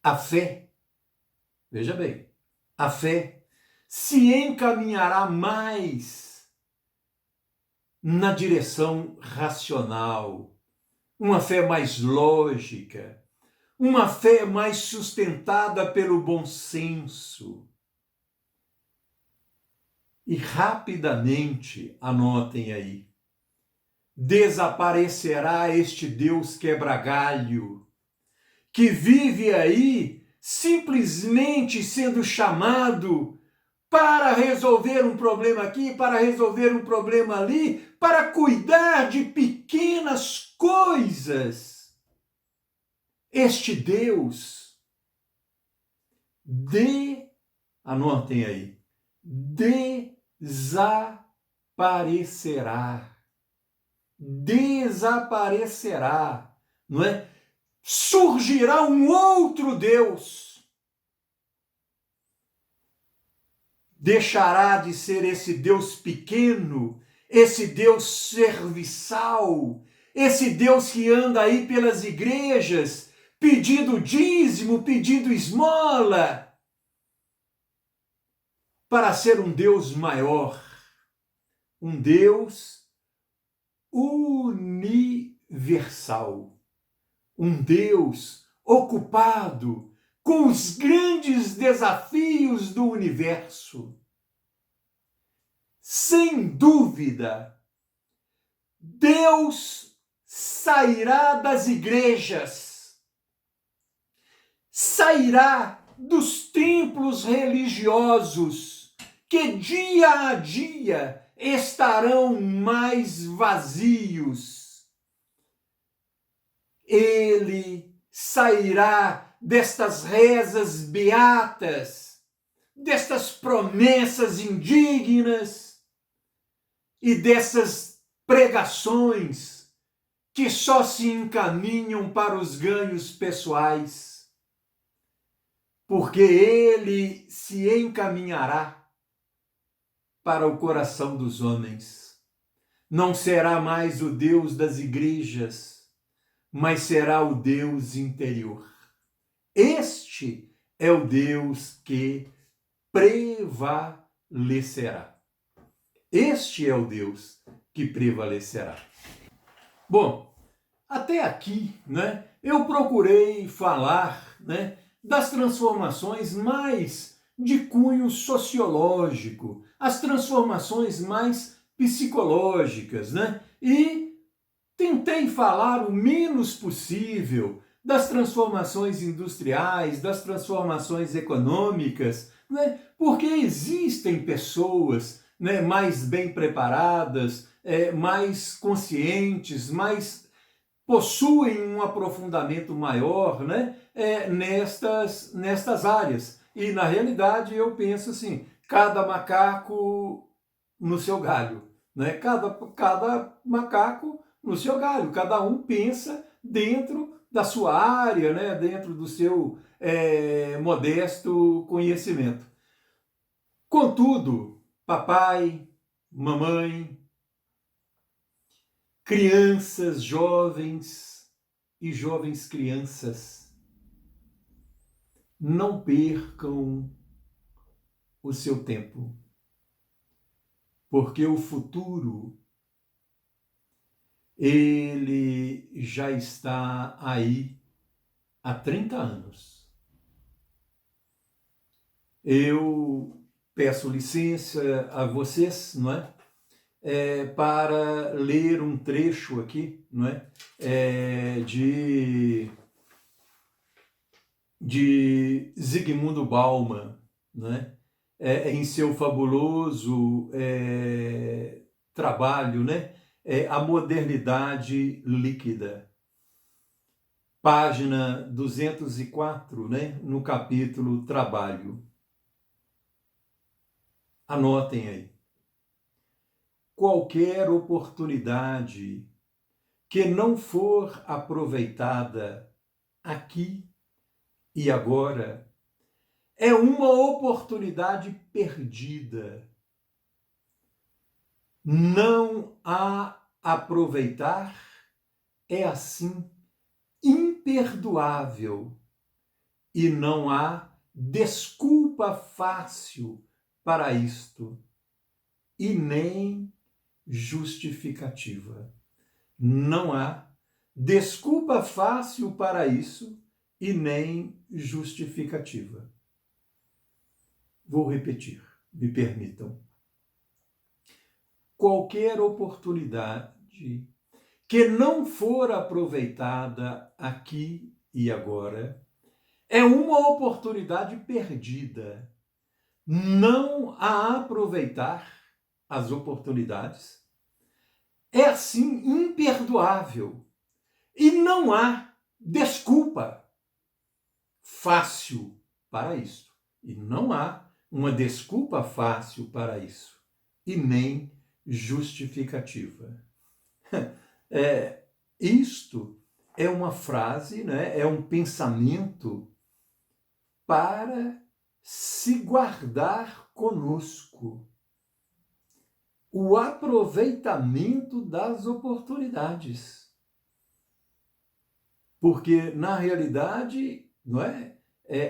Speaker 2: A fé, veja bem, a fé se encaminhará mais na direção racional, uma fé mais lógica, uma fé mais sustentada pelo bom senso. E rapidamente, anotem aí, desaparecerá este Deus quebra-galho, que vive aí simplesmente sendo chamado para resolver um problema aqui, para resolver um problema ali, para cuidar de pequenas coisas. Este Deus, anotem aí, desaparecerá, não é? Surgirá um outro Deus. Deixará de ser esse Deus pequeno, esse Deus serviçal, esse Deus que anda aí pelas igrejas, pedindo dízimo, pedindo esmola, para ser um Deus maior, um Deus universal, um Deus ocupado com os grandes desafios do universo. Sem dúvida, Deus sairá das igrejas, sairá dos templos religiosos, que dia a dia estarão mais vazios. Ele sairá destas rezas beatas, destas promessas indignas e dessas pregações que só se encaminham para os ganhos pessoais, porque ele se encaminhará para o coração dos homens. Não será mais o Deus das igrejas, mas será o Deus interior. Este é o Deus que prevalecerá. Este é o Deus que prevalecerá. Bom, até aqui, né, eu procurei falar, né, das transformações mais de cunho sociológico, as transformações mais psicológicas, né, e tentei falar o menos possível das transformações industriais, das transformações econômicas, né, porque existem pessoas, né, mais bem preparadas, mais conscientes, mais possuem um aprofundamento maior, né, nestas áreas. E, na realidade, eu penso assim, cada macaco no seu galho, né? Cada macaco no seu galho, cada um pensa dentro da sua área, né? Dentro do seu modesto conhecimento. Contudo, papai, mamãe, crianças, jovens e jovens crianças, não percam o seu tempo, porque o futuro, ele já está aí há 30 anos. Eu peço licença a vocês, não é? Para ler um trecho aqui, não é? De Zygmunt Bauman, né? Em seu fabuloso trabalho, né? A modernidade líquida. Página 204, né? No capítulo Trabalho. Anotem aí. Qualquer oportunidade que não for aproveitada aqui e agora é uma oportunidade perdida. Não a aproveitar é assim imperdoável e não há desculpa fácil para isto e nem justificativa. Não há desculpa fácil para isso e nem justificativa. Vou repetir, me permitam. Qualquer oportunidade que não for aproveitada aqui e agora é uma oportunidade perdida. Não a aproveitar as oportunidades é assim imperdoável e não há desculpa fácil para isso. E não há uma desculpa fácil para isso e nem justificativa. Isto é uma frase, né? É um pensamento para se guardar conosco. O aproveitamento das oportunidades. Porque, na realidade, não é?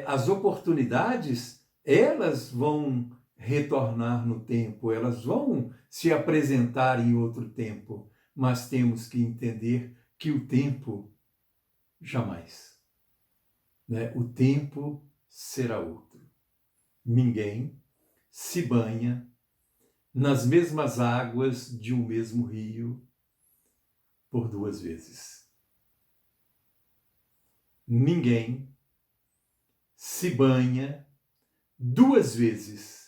Speaker 2: As oportunidades, elas vão retornar no tempo, elas vão se apresentar em outro tempo, mas temos que entender que o tempo jamais. Né? O tempo será outro. Ninguém se banha nas mesmas águas de um mesmo rio por 2 vezes. Ninguém se banha 2 vezes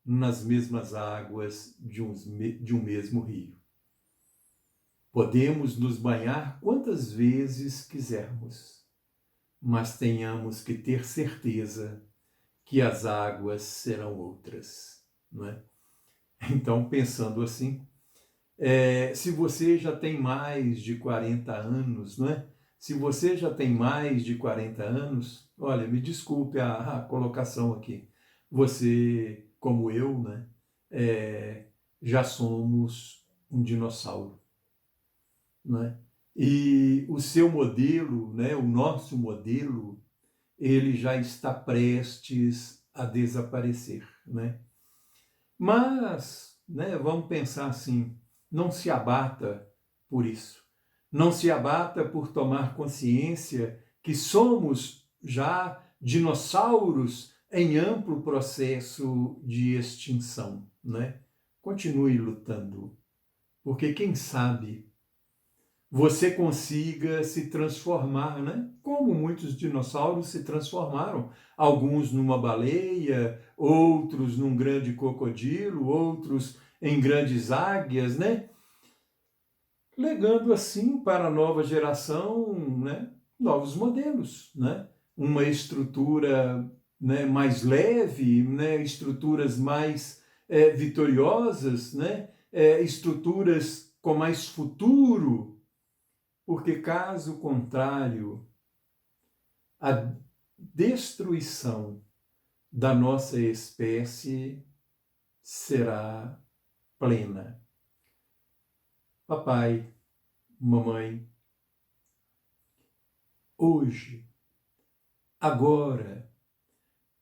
Speaker 2: nas mesmas águas de um mesmo rio. Podemos nos banhar quantas vezes quisermos, mas tenhamos que ter certeza que as águas serão outras, não é? Então, pensando assim, se você já tem mais de 40 anos, não é? Se você já tem mais de 40 anos, olha, me desculpe a colocação aqui. Você, como eu, né, já somos um dinossauro, não é? E o seu modelo, né, o nosso modelo, ele já está prestes a desaparecer, né? Mas, né, vamos pensar assim, não se abata por isso. Não se abata por tomar consciência que somos já dinossauros em amplo processo de extinção, né? Continue lutando, porque quem sabe você consiga se transformar, né? Como muitos dinossauros se transformaram. Alguns numa baleia, outros num grande crocodilo, outros em grandes águias, né? Legando assim para a nova geração, né? Novos modelos, né? Uma estrutura, né, mais leve, né? Estruturas mais vitoriosas, né? Estruturas com mais futuro, porque caso contrário, a destruição da nossa espécie será plena. Papai, mamãe, hoje, agora,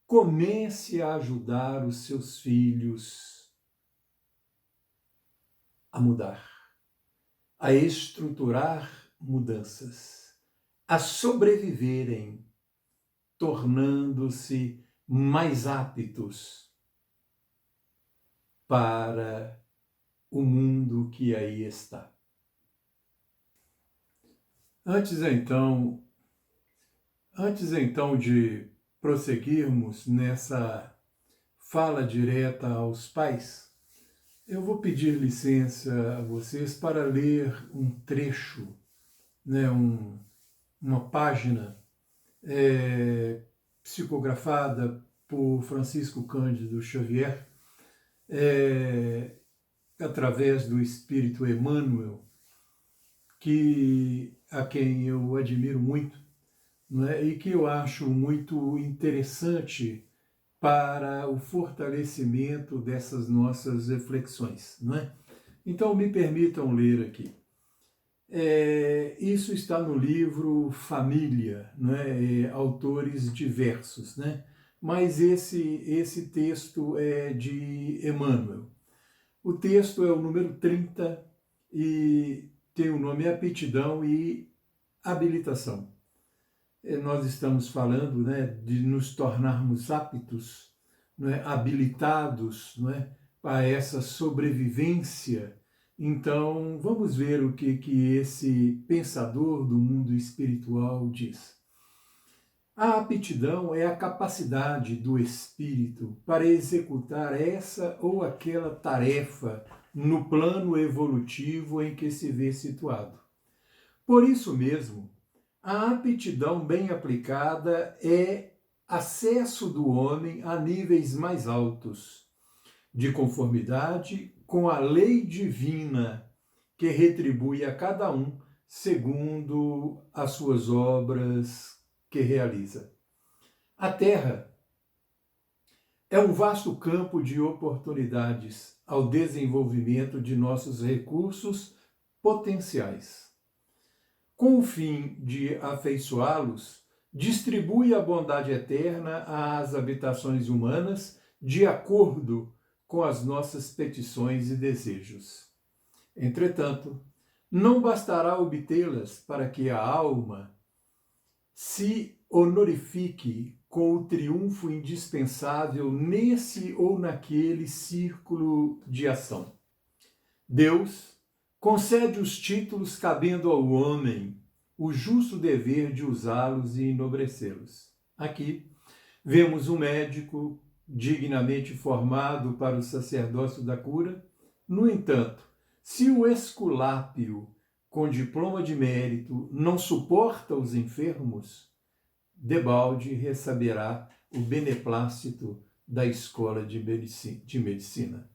Speaker 2: comece a ajudar os seus filhos a mudar, a estruturar mudanças, a sobreviverem, tornando-se mais aptos para o mundo que aí está. Antes então de prosseguirmos nessa fala direta aos pais, eu vou pedir licença a vocês para ler um trecho, né, uma página psicografada por Francisco Cândido Xavier, através do Espírito Emmanuel, a quem eu admiro muito, né, e que eu acho muito interessante para o fortalecimento dessas nossas reflexões, não é? Então me permitam ler aqui. Isso está no livro Família, né? Autores diversos, né? Mas esse texto é de Emmanuel. O texto é o número 30 e tem o nome Aptidão e Habilitação. Nós estamos falando, né, de nos tornarmos aptos, não é, habilitados, não é, para essa sobrevivência. Então, vamos ver o que esse pensador do mundo espiritual diz. A aptidão é a capacidade do espírito para executar essa ou aquela tarefa no plano evolutivo em que se vê situado. Por isso mesmo, a aptidão bem aplicada é acesso do homem a níveis mais altos, de conformidade com a lei divina que retribui a cada um segundo as suas obras que realiza. A Terra é um vasto campo de oportunidades ao desenvolvimento de nossos recursos potenciais. Com o fim de afeiçoá-los, distribui a bondade eterna às habitações humanas de acordo com as nossas petições e desejos. Entretanto, não bastará obtê-las para que a alma se honorifique com o triunfo indispensável nesse ou naquele círculo de ação. Deus concede os títulos cabendo ao homem o justo dever de usá-los e enobrecê-los. Aqui vemos um médico dignamente formado para o sacerdócio da cura. No entanto, se o esculápio com diploma de mérito não suporta os enfermos, debalde receberá o beneplácito da escola de medicina.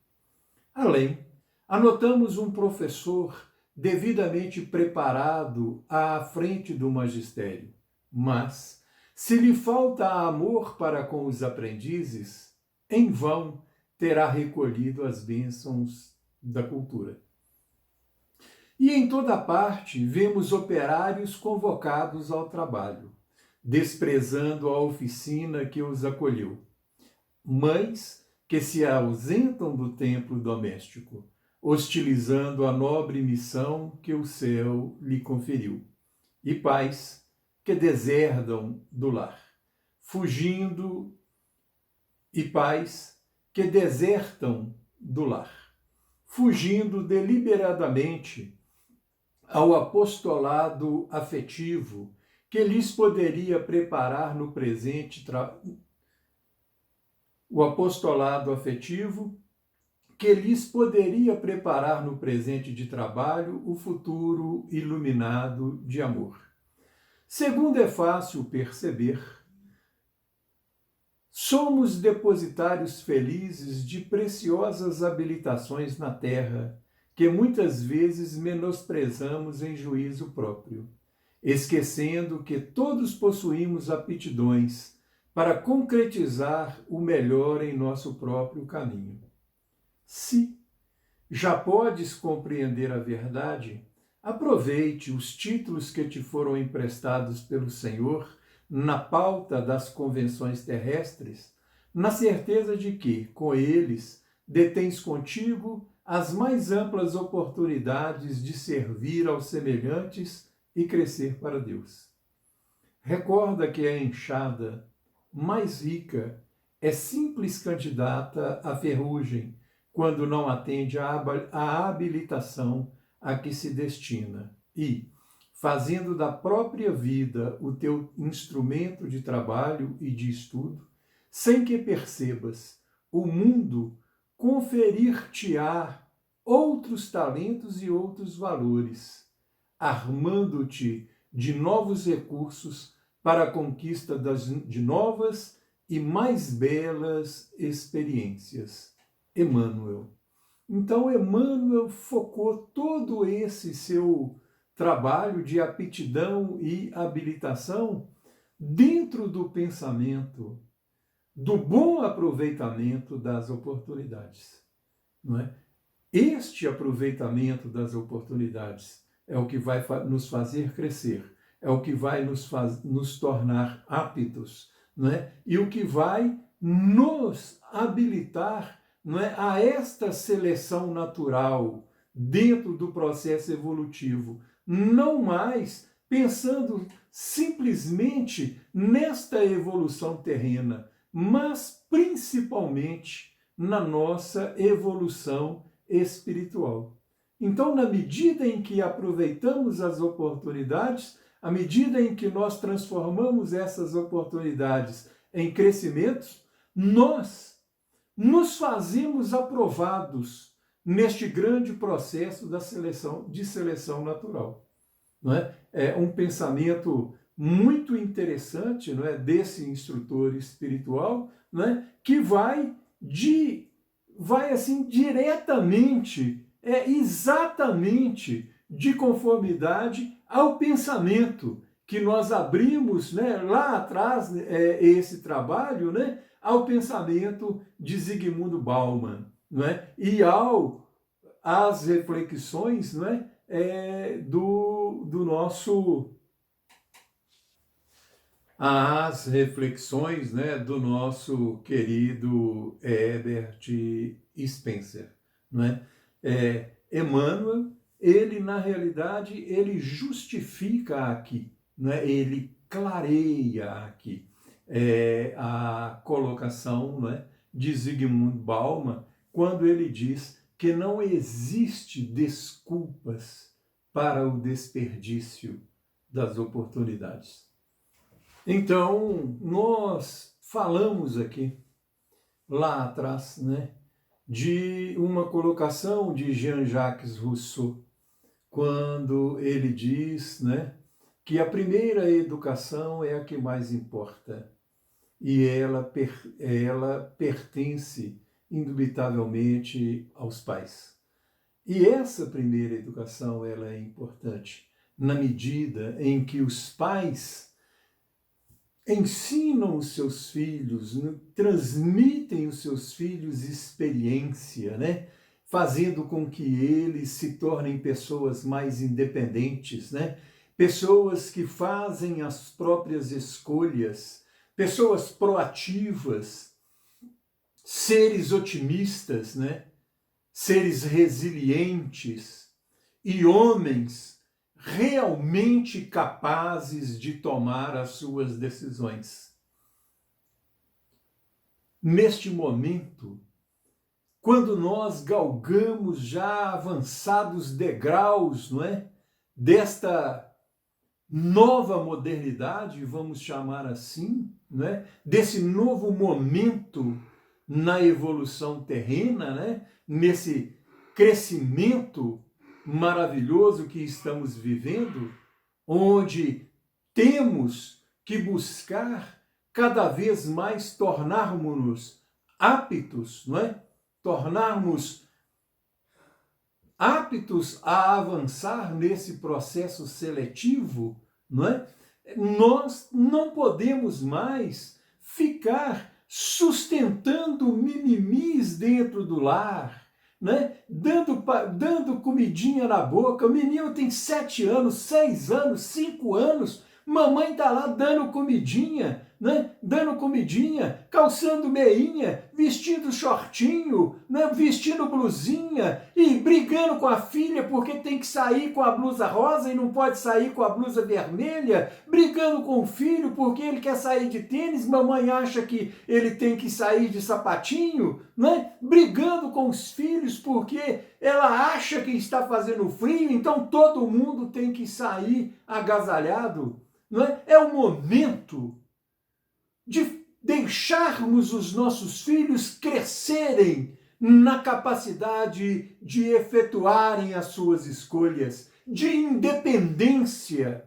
Speaker 2: Além, anotamos um professor devidamente preparado à frente do magistério, mas, se lhe falta amor para com os aprendizes, em vão terá recolhido as bênçãos da cultura. E em toda parte vemos operários convocados ao trabalho, desprezando a oficina que os acolheu. Mães que se ausentam do templo doméstico, hostilizando a nobre missão que o céu lhe conferiu. E pais que deserdam do lar, fugindo, e pais que desertam do lar, fugindo deliberadamente ao apostolado afetivo que lhes poderia preparar no presente o apostolado afetivo que lhes poderia preparar no presente de trabalho o futuro iluminado de amor. Segundo é fácil perceber, somos depositários felizes de preciosas habilitações na terra, que muitas vezes menosprezamos em juízo próprio, esquecendo que todos possuímos aptidões para concretizar o melhor em nosso próprio caminho. Se já podes compreender a verdade, aproveite os títulos que te foram emprestados pelo Senhor na pauta das convenções terrestres, na certeza de que, com eles, detens contigo as mais amplas oportunidades de servir aos semelhantes e crescer para Deus. Recorda que a enxada mais rica é simples candidata à ferrugem, quando não atende à habilitação a que se destina e, fazendo da própria vida o teu instrumento de trabalho e de estudo, sem que percebas, o mundo conferir-te-á outros talentos e outros valores, armando-te de novos recursos para a conquista de novas e mais belas experiências. Emmanuel. Então, Emmanuel focou todo esse seu trabalho de aptidão e habilitação dentro do pensamento, do bom aproveitamento das oportunidades. Não é? Este aproveitamento das oportunidades é o que vai nos fazer crescer, é o que vai nos tornar aptos, não é? E o que vai nos habilitar, não é, a esta seleção natural dentro do processo evolutivo, não mais pensando simplesmente nesta evolução terrena, mas principalmente na nossa evolução espiritual. Então, na medida em que aproveitamos as oportunidades, à medida em que nós transformamos essas oportunidades em crescimentos, nós nos fazemos aprovados neste grande processo de seleção natural. Não é? É um pensamento muito interessante, não é, desse instrutor espiritual, não é, que vai assim diretamente, exatamente de conformidade ao pensamento que nós abrimos, né, lá atrás, esse trabalho, né, ao pensamento de Zygmunt Bauman, não é? E às reflexões, não é, do nosso... As reflexões, né, do nosso querido Herbert Spencer. Não é? Emmanuel, ele, na realidade, ele justifica aqui, não é? Ele clareia aqui a colocação, não é, de Zygmunt Bauman, quando ele diz que não existe desculpas para o desperdício das oportunidades. Então, nós falamos aqui, lá atrás, né, de uma colocação de Jean-Jacques Rousseau, quando ele diz, né, que a primeira educação é a que mais importa e ela pertence indubitavelmente aos pais. E essa primeira educação ela é importante na medida em que os pais ensinam os seus filhos, transmitem os seus filhos experiência, né? Fazendo com que eles se tornem pessoas mais independentes, né? Pessoas que fazem as próprias escolhas, pessoas proativas, seres otimistas, né? Seres resilientes e homens realmente capazes de tomar as suas decisões. Neste momento, quando nós galgamos já avançados degraus, não é? Desta nova modernidade, vamos chamar assim, não é? Desse novo momento na evolução terrena, né? Nesse crescimento maravilhoso que estamos vivendo, onde temos que buscar cada vez mais tornarmos-nos aptos, não é? Tornarmos aptos a avançar nesse processo seletivo, não é? Nós não podemos mais ficar sustentando mimimis dentro do lar, né? Dando comidinha na boca. O menino tem 7 anos, 6 anos, 5 anos, mamãe tá lá dando comidinha, né? Dando comidinha, calçando meinha, vestindo shortinho, né? Vestindo blusinha e brigando com a filha porque tem que sair com a blusa rosa e não pode sair com a blusa vermelha, brigando com o filho porque ele quer sair de tênis, mamãe acha que ele tem que sair de sapatinho, né? Brigando com os filhos porque ela acha que está fazendo frio, então todo mundo tem que sair agasalhado, não é? É o momento de deixarmos os nossos filhos crescerem na capacidade de efetuarem as suas escolhas, de independência.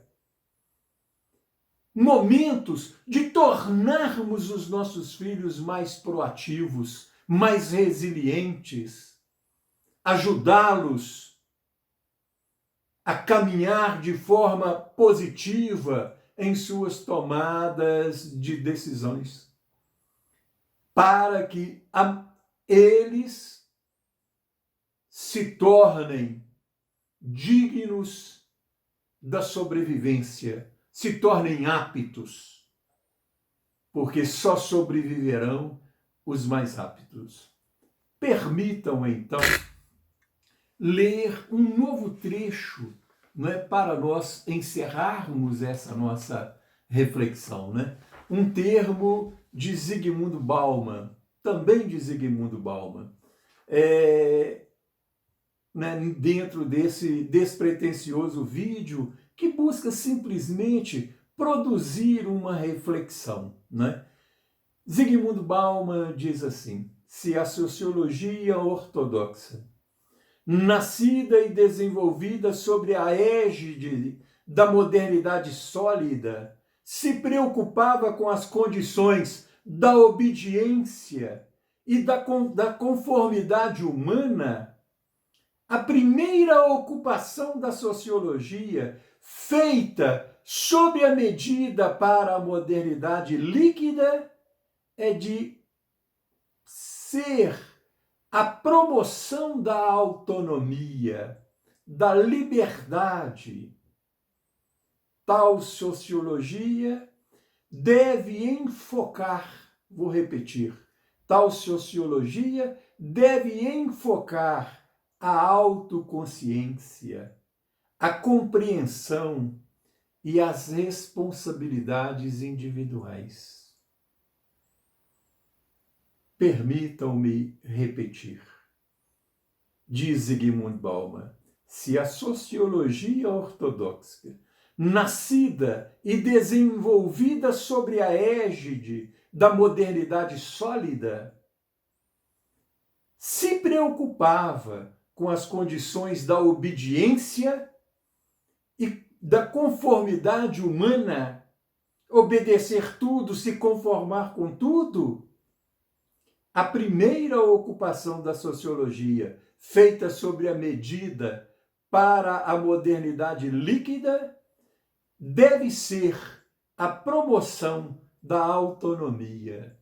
Speaker 2: Momentos de tornarmos os nossos filhos mais proativos, mais resilientes, ajudá-los a caminhar de forma positiva em suas tomadas de decisões, para que eles se tornem dignos da sobrevivência, se tornem aptos, porque só sobreviverão os mais aptos. Permitam, então, ler um novo trecho, não é, para nós encerrarmos essa nossa reflexão, né? Um termo de Zygmunt Bauman, também de Zygmunt Bauman, né, dentro desse despretensioso vídeo que busca simplesmente produzir uma reflexão, né? Zygmunt Bauman diz assim: se a sociologia ortodoxa, nascida e desenvolvida sobre a égide da modernidade sólida, se preocupava com as condições da obediência e da conformidade humana, a primeira ocupação da sociologia, feita sob a medida para a modernidade líquida, é de ser a promoção da autonomia, da liberdade. Tal sociologia deve enfocar, vou repetir, tal sociologia deve enfocar a autoconsciência, a compreensão e as responsabilidades individuais. Permitam-me repetir. Diz Zygmunt Bauman: se a sociologia ortodoxa, nascida e desenvolvida sobre a égide da modernidade sólida, se preocupava com as condições da obediência da conformidade humana, obedecer tudo, se conformar com tudo, a primeira ocupação da sociologia, feita sobre a medida para a modernidade líquida, deve ser a promoção da autonomia,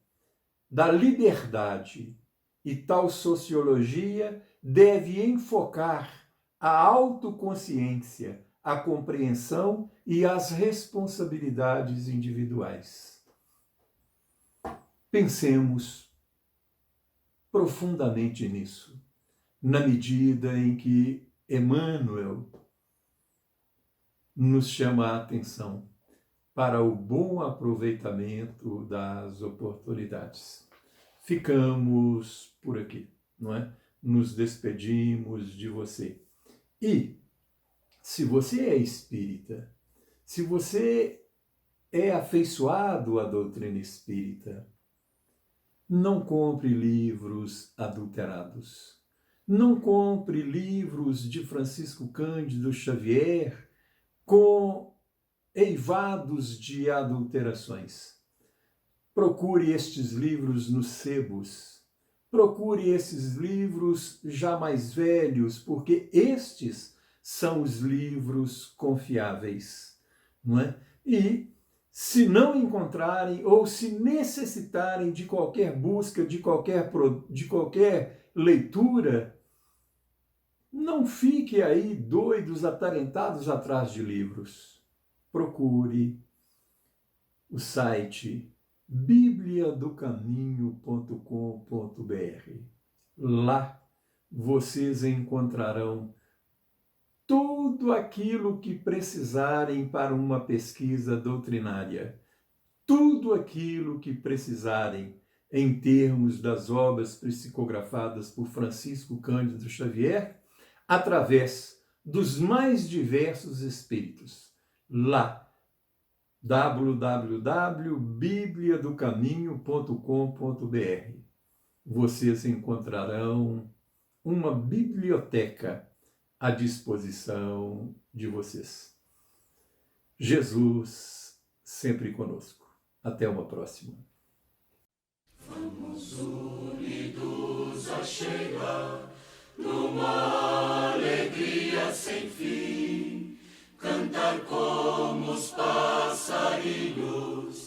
Speaker 2: da liberdade. E tal sociologia deve enfocar a autoconsciência, a compreensão e as responsabilidades individuais. Pensemos profundamente nisso, na medida em que Emmanuel nos chama a atenção para o bom aproveitamento das oportunidades. Ficamos por aqui, não é? Nos despedimos de você. E, se você é espírita, se você é afeiçoado à doutrina espírita, não compre livros adulterados. Não compre livros de Francisco Cândido Xavier eivados de adulterações. Procure estes livros nos sebos. Procure esses livros já mais velhos, porque estes são os livros confiáveis, não é? E se não encontrarem ou se necessitarem de qualquer busca, de qualquer leitura, não fique aí doidos, atarentados atrás de livros. Procure o site bibliadocaminho.com.br. Lá vocês encontrarão tudo aquilo que precisarem para uma pesquisa doutrinária, tudo aquilo que precisarem em termos das obras psicografadas por Francisco Cândido Xavier, através dos mais diversos espíritos. Lá, www.bibliadocaminho.com.br. Vocês encontrarão uma biblioteca à disposição de vocês. Jesus sempre conosco. Até uma próxima.
Speaker 1: Vamos unidos a chegar numa alegria sem fim, cantar como os passarinhos